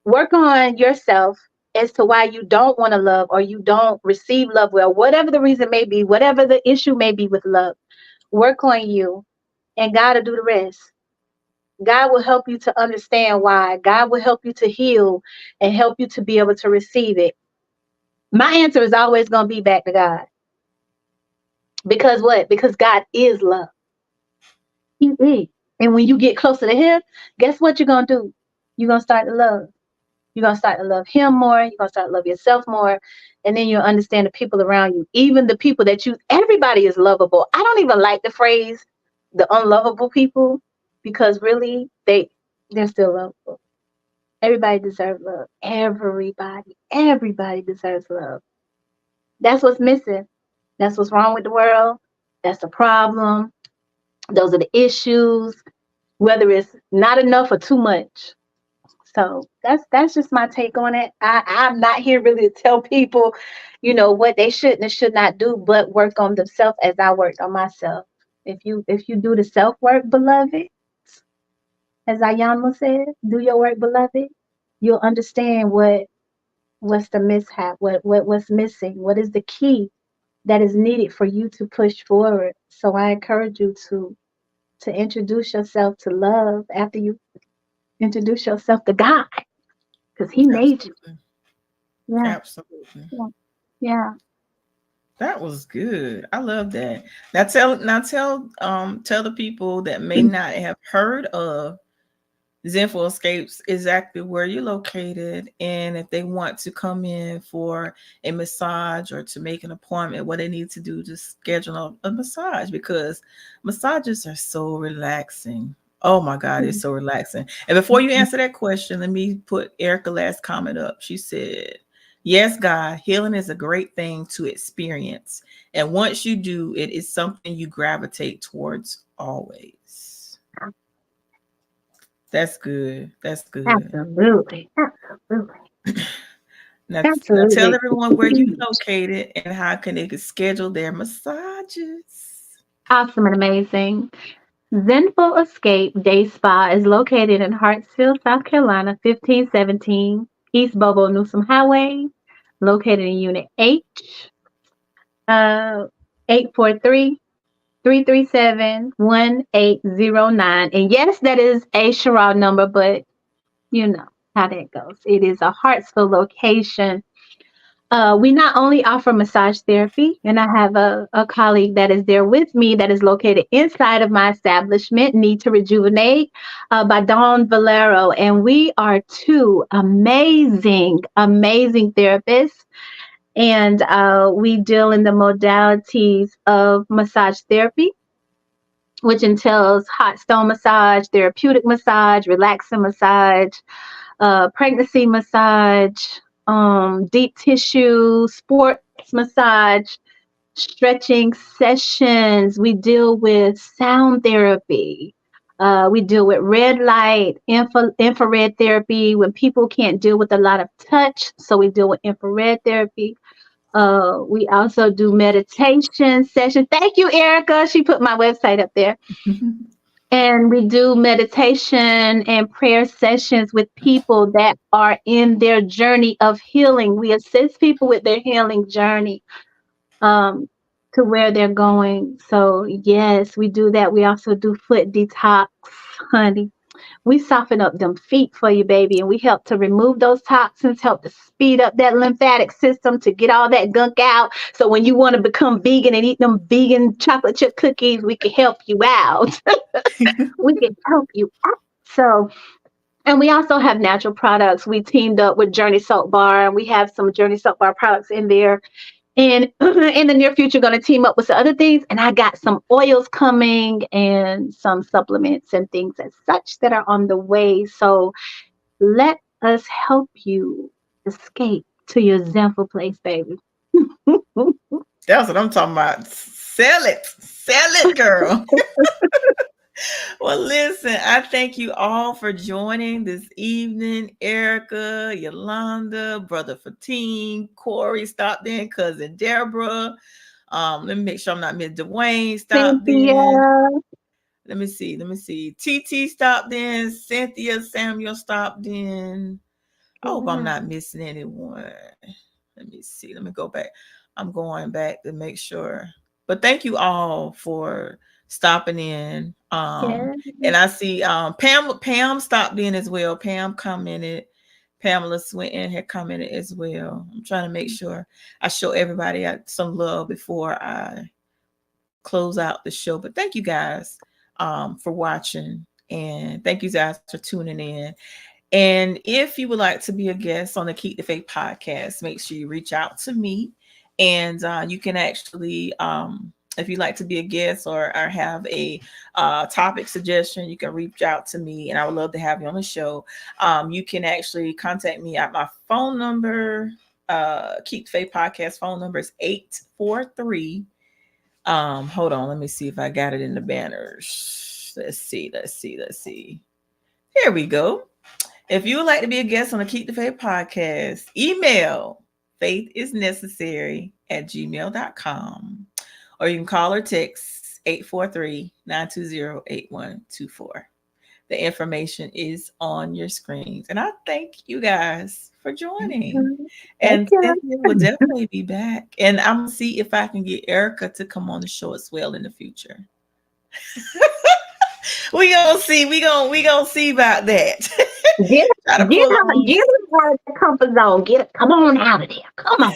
Work on yourself, as to why you don't want to love or you don't receive love well, whatever the reason may be, whatever the issue may be with love, work on you and God will do the rest. God will help you to understand why. God will help you to heal and help you to be able to receive it. My answer is always going to be back to God. Because what? Because God is love. He is. And when you get closer to Him, guess what you're going to do? You're going to start to love. You're going to start to love Him more. You're going to start to love yourself more. And then you'll understand the people around you. Even the people that everybody is lovable. I don't even like the phrase, the unlovable people, because really, they're still lovable. Everybody deserves love. Everybody deserves love. That's what's missing. That's what's wrong with the world. That's the problem. Those are the issues, whether it's not enough or too much. So that's just my take on it. I'm not here really to tell people, what they should and should not do, but work on themselves as I worked on myself. If you do the self work, beloved, as Ayana said, do your work, beloved, you'll understand what's the mishap, what's missing, what is the key that is needed for you to push forward. So I encourage you to introduce yourself to love after you introduce yourself to God, because He made you. Absolutely. Yeah, Absolutely. yeah, yeah. That was good. I love that. Tell the people that may not have heard of Zenful Escapes exactly where you're located, and if they want to come in for a massage or to make an appointment, what they need to do to schedule a massage, because massages are so relaxing. Oh my God, it's so relaxing. And before you answer that question, let me put Erica last comment up. She said, "Yes, God, healing is a great thing to experience, and once you do, it is something you gravitate towards always." That's good. That's good. Absolutely, absolutely, Now tell absolutely. everyone where you located and how can they schedule their massages. Awesome and amazing. Zenful Escape Day Spa is located in Hartsville, South Carolina, 1517 East Bobo Newsom Highway, located in Unit H, uh, 843 337-1809. And yes, that is a Sherrod number, but you know how that goes. It is a Hartsville location. We not only offer massage therapy, and I have a colleague that is there with me that is located inside of my establishment, Need to Rejuvenate, by Dawn Valero. And we are two amazing, amazing therapists. And we deal in the modalities of massage therapy, which entails hot stone massage, therapeutic massage, relaxing massage, pregnancy massage, deep tissue, sports massage, stretching sessions. We deal with sound therapy. We deal with red light, infrared therapy when people can't deal with a lot of touch. So we deal with infrared therapy. We also do meditation sessions. Thank you, Erica. She put my website up there. And we do meditation and prayer sessions with people that are in their journey of healing. We assist people with their healing journey um, to where they're going. So, yes, we do that. We also do foot detox, honey. We soften up them feet for you, baby, and we help to remove those toxins, help to speed up that lymphatic system to get all that gunk out. So when you want to become vegan and eat them vegan chocolate chip cookies, we can help you out. We can help you out. So, and we also have natural products. We teamed up with Journey Salt Bar, and we have some Journey Salt Bar products in there. And in the near future, going to team up with some other things. And I got some oils coming and some supplements and things as such that are on the way. So let us help you escape to your Zenful place, baby. That's what I'm talking about. Sell it, girl. Well, listen, I thank you all for joining this evening. Erica, Yolanda, Brother Fatim, Corey stopped in, cousin Deborah. Let me make sure I'm not missing. Dwayne stopped Cynthia, in. Let me see. TT stopped in. Cynthia Samuel stopped in. I hope I'm not missing anyone. Let me see. Let me go back. I'm going back to make sure. But thank you all for stopping in. Yeah. And I see Pam stopped in as well. Pam commented. Pamela Swinton had commented as well. I'm trying to make sure I show everybody some love before I close out the show. But thank you guys for watching. And thank you guys for tuning in. And if you would like to be a guest on the Keep the Faith podcast, make sure you reach out to me. And you can actually, if you'd like to be a guest or have a topic suggestion, you can reach out to me and I would love to have you on the show. You can actually contact me at my phone number. Keep the Faith podcast phone number is 843. Hold on. Let me see if I got it in the banners. Let's see. Here we go. If you would like to be a guest on the Keep the Faith podcast, email faithisnecessary@gmail.com. Or you can call or text 843-920-8124. The information is on your screens. And I thank you guys for joining. And Cynthia will definitely be back. And I'm going to see if I can get Erica to come on the show as well in the future. we gonna see about that. Get her out of the comfort zone. Come on out of there. Come on.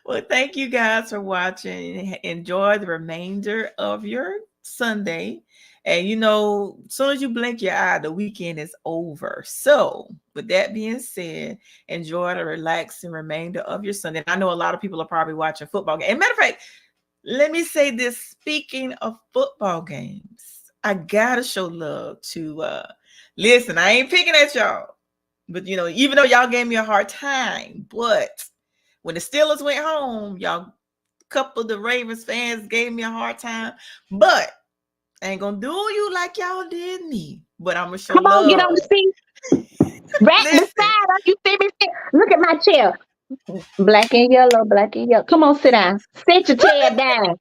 Well, thank you guys for watching. Enjoy the remainder of your Sunday. And as soon as you blink your eye, the weekend is over. So with that being said, enjoy the relaxing remainder of your Sunday. I know a lot of people are probably watching football games. As a matter of fact, let me say this, speaking of football games, I gotta show love to listen, I ain't picking at y'all. But even though y'all gave me a hard time, but when the Steelers went home, y'all, a couple of the Ravens fans gave me a hard time. But I ain't gonna do you like y'all did me. But I'm gonna show love. Come on, get on the seat. Right beside us. You see me? Look at my chair. Black and yellow, black and yellow. Come on, sit down. Sit your chair down.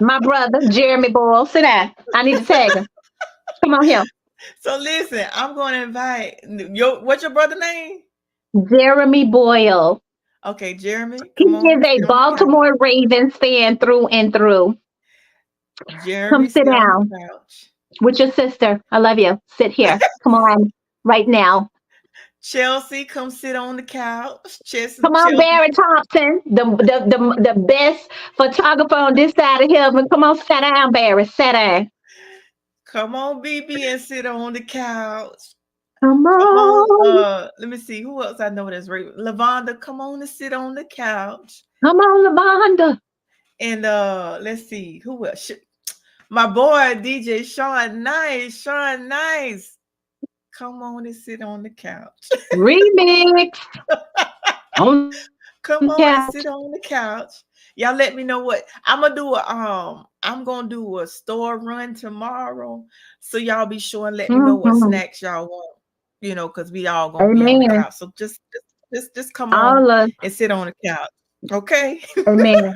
My brother, Jeremy Boyle, sit down. I need to tag him. Come on here. So listen, I'm going to invite what's your brother's name? Jeremy Boyle. Okay, Jeremy. He is a Baltimore Ravens fan through and through. Jeremy, come sit down with your sister. I love you. Sit here. Come on, right now. Chelsea, come sit on the couch. Come on, Chelsea. Barry Thompson, the best photographer on this side of heaven. Come on, sit down, Barry. Sit down. Come on, BB, and sit on the couch. Come on. Let me see. Who else I know that's right? Lavonda, come on and sit on the couch. Come on, Lavonda. And let's see. Who else? My boy, DJ Sean Nice. Come on and sit on the couch. Remix. Come on and sit on the couch. Y'all let me know what I'm gonna do. I'm gonna do a store run tomorrow, so y'all be sure and let me know what snacks y'all want. Because we all gonna be on the couch. So just come on and sit on the couch, okay? Amen.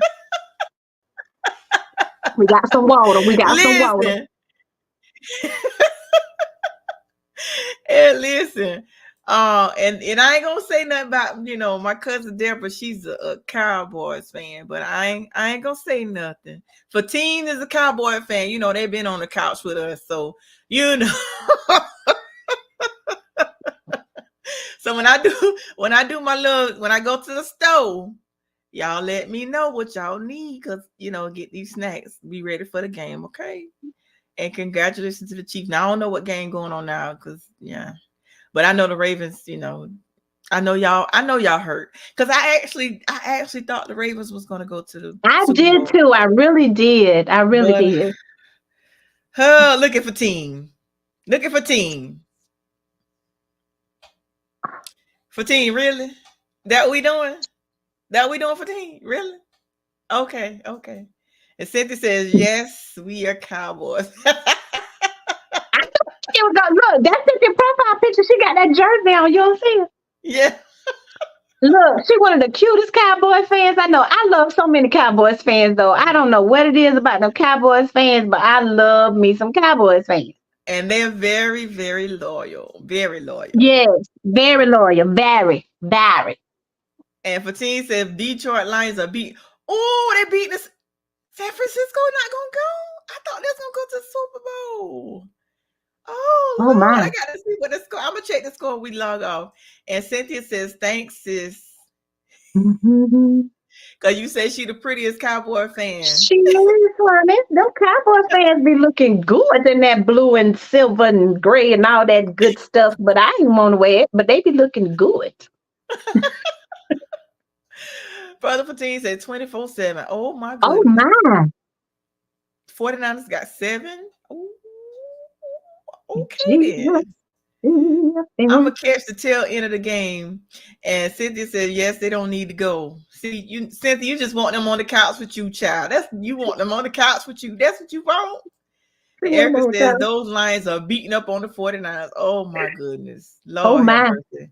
We got some water. Some water. And listen, and I ain't gonna say nothing about my cousin Deborah. She's a Cowboys fan, but I ain't gonna say nothing. Pertains is a Cowboy fan. They've been on the couch with us, so So when I do my love, when I go to the store, y'all let me know what y'all need, because get these snacks. Be ready for the game, okay? And congratulations to the Chiefs. Now I don't know what game going on now, because but I know the Ravens. I know y'all hurt, because I actually thought the Ravens was going to go to the. I Super did Bowl. too. I really did. Did. Looking for team. For team, really? That we doing for team, really? Okay. And Cynthia says, yes, we are Cowboys. Look, that's Cynthia's profile picture. She got that jersey on. You don't see it? Yeah. Look, she one of the cutest Cowboy fans I know. I love so many Cowboys fans, though. I don't know what it is about the Cowboys fans, but I love me some Cowboys fans. And they're very, very loyal. Very loyal. Yes, very loyal, very, very. And Pertains said Detroit Lions are beat. Oh, they beat this. San Francisco not gonna go. I thought they was gonna go to the Super Bowl. Oh Oh Lord, my. I gotta see what the score. I'm gonna check the score when we log off. And Cynthia says, "Thanks, sis," Mhm. because you say she the prettiest Cowboy fan. She is, honey. Them Cowboy fans be looking good in that blue and silver and gray and all that good stuff, but I ain't want to wear it, but they be looking good. Brother Pertains said 24/7. Oh my Oh goodness. my. 49ers got 7. Ooh, okay Jesus. then. I'm gonna catch the tail end of the game. And Cynthia said, yes, they don't need to go. See, you Cynthia, you just want them on the couch with you, child. That's you want them on the couch with you. That's what you want. And Erica says those Lions are beating up on the 49ers. Oh my goodness. Oh Lord have my. mercy.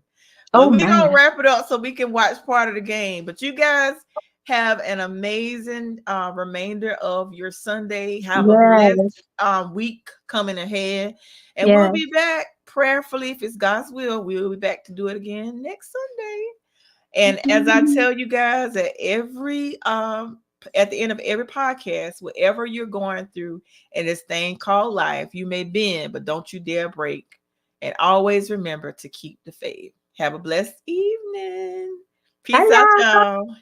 Oh Well, we're my. gonna wrap it up so we can watch part of the game. But you guys have an amazing remainder of your Sunday. Have a Yes. blessed week coming ahead. And we'll Yes. be back prayerfully, if it's God's will. We'll be back to do it again next Sunday. And as I tell you guys at the end of every podcast, whatever you're going through in this thing called life, you may bend, but don't you dare break. And always remember to keep the faith. Have a blessed evening. Peace out, Hello. y'all.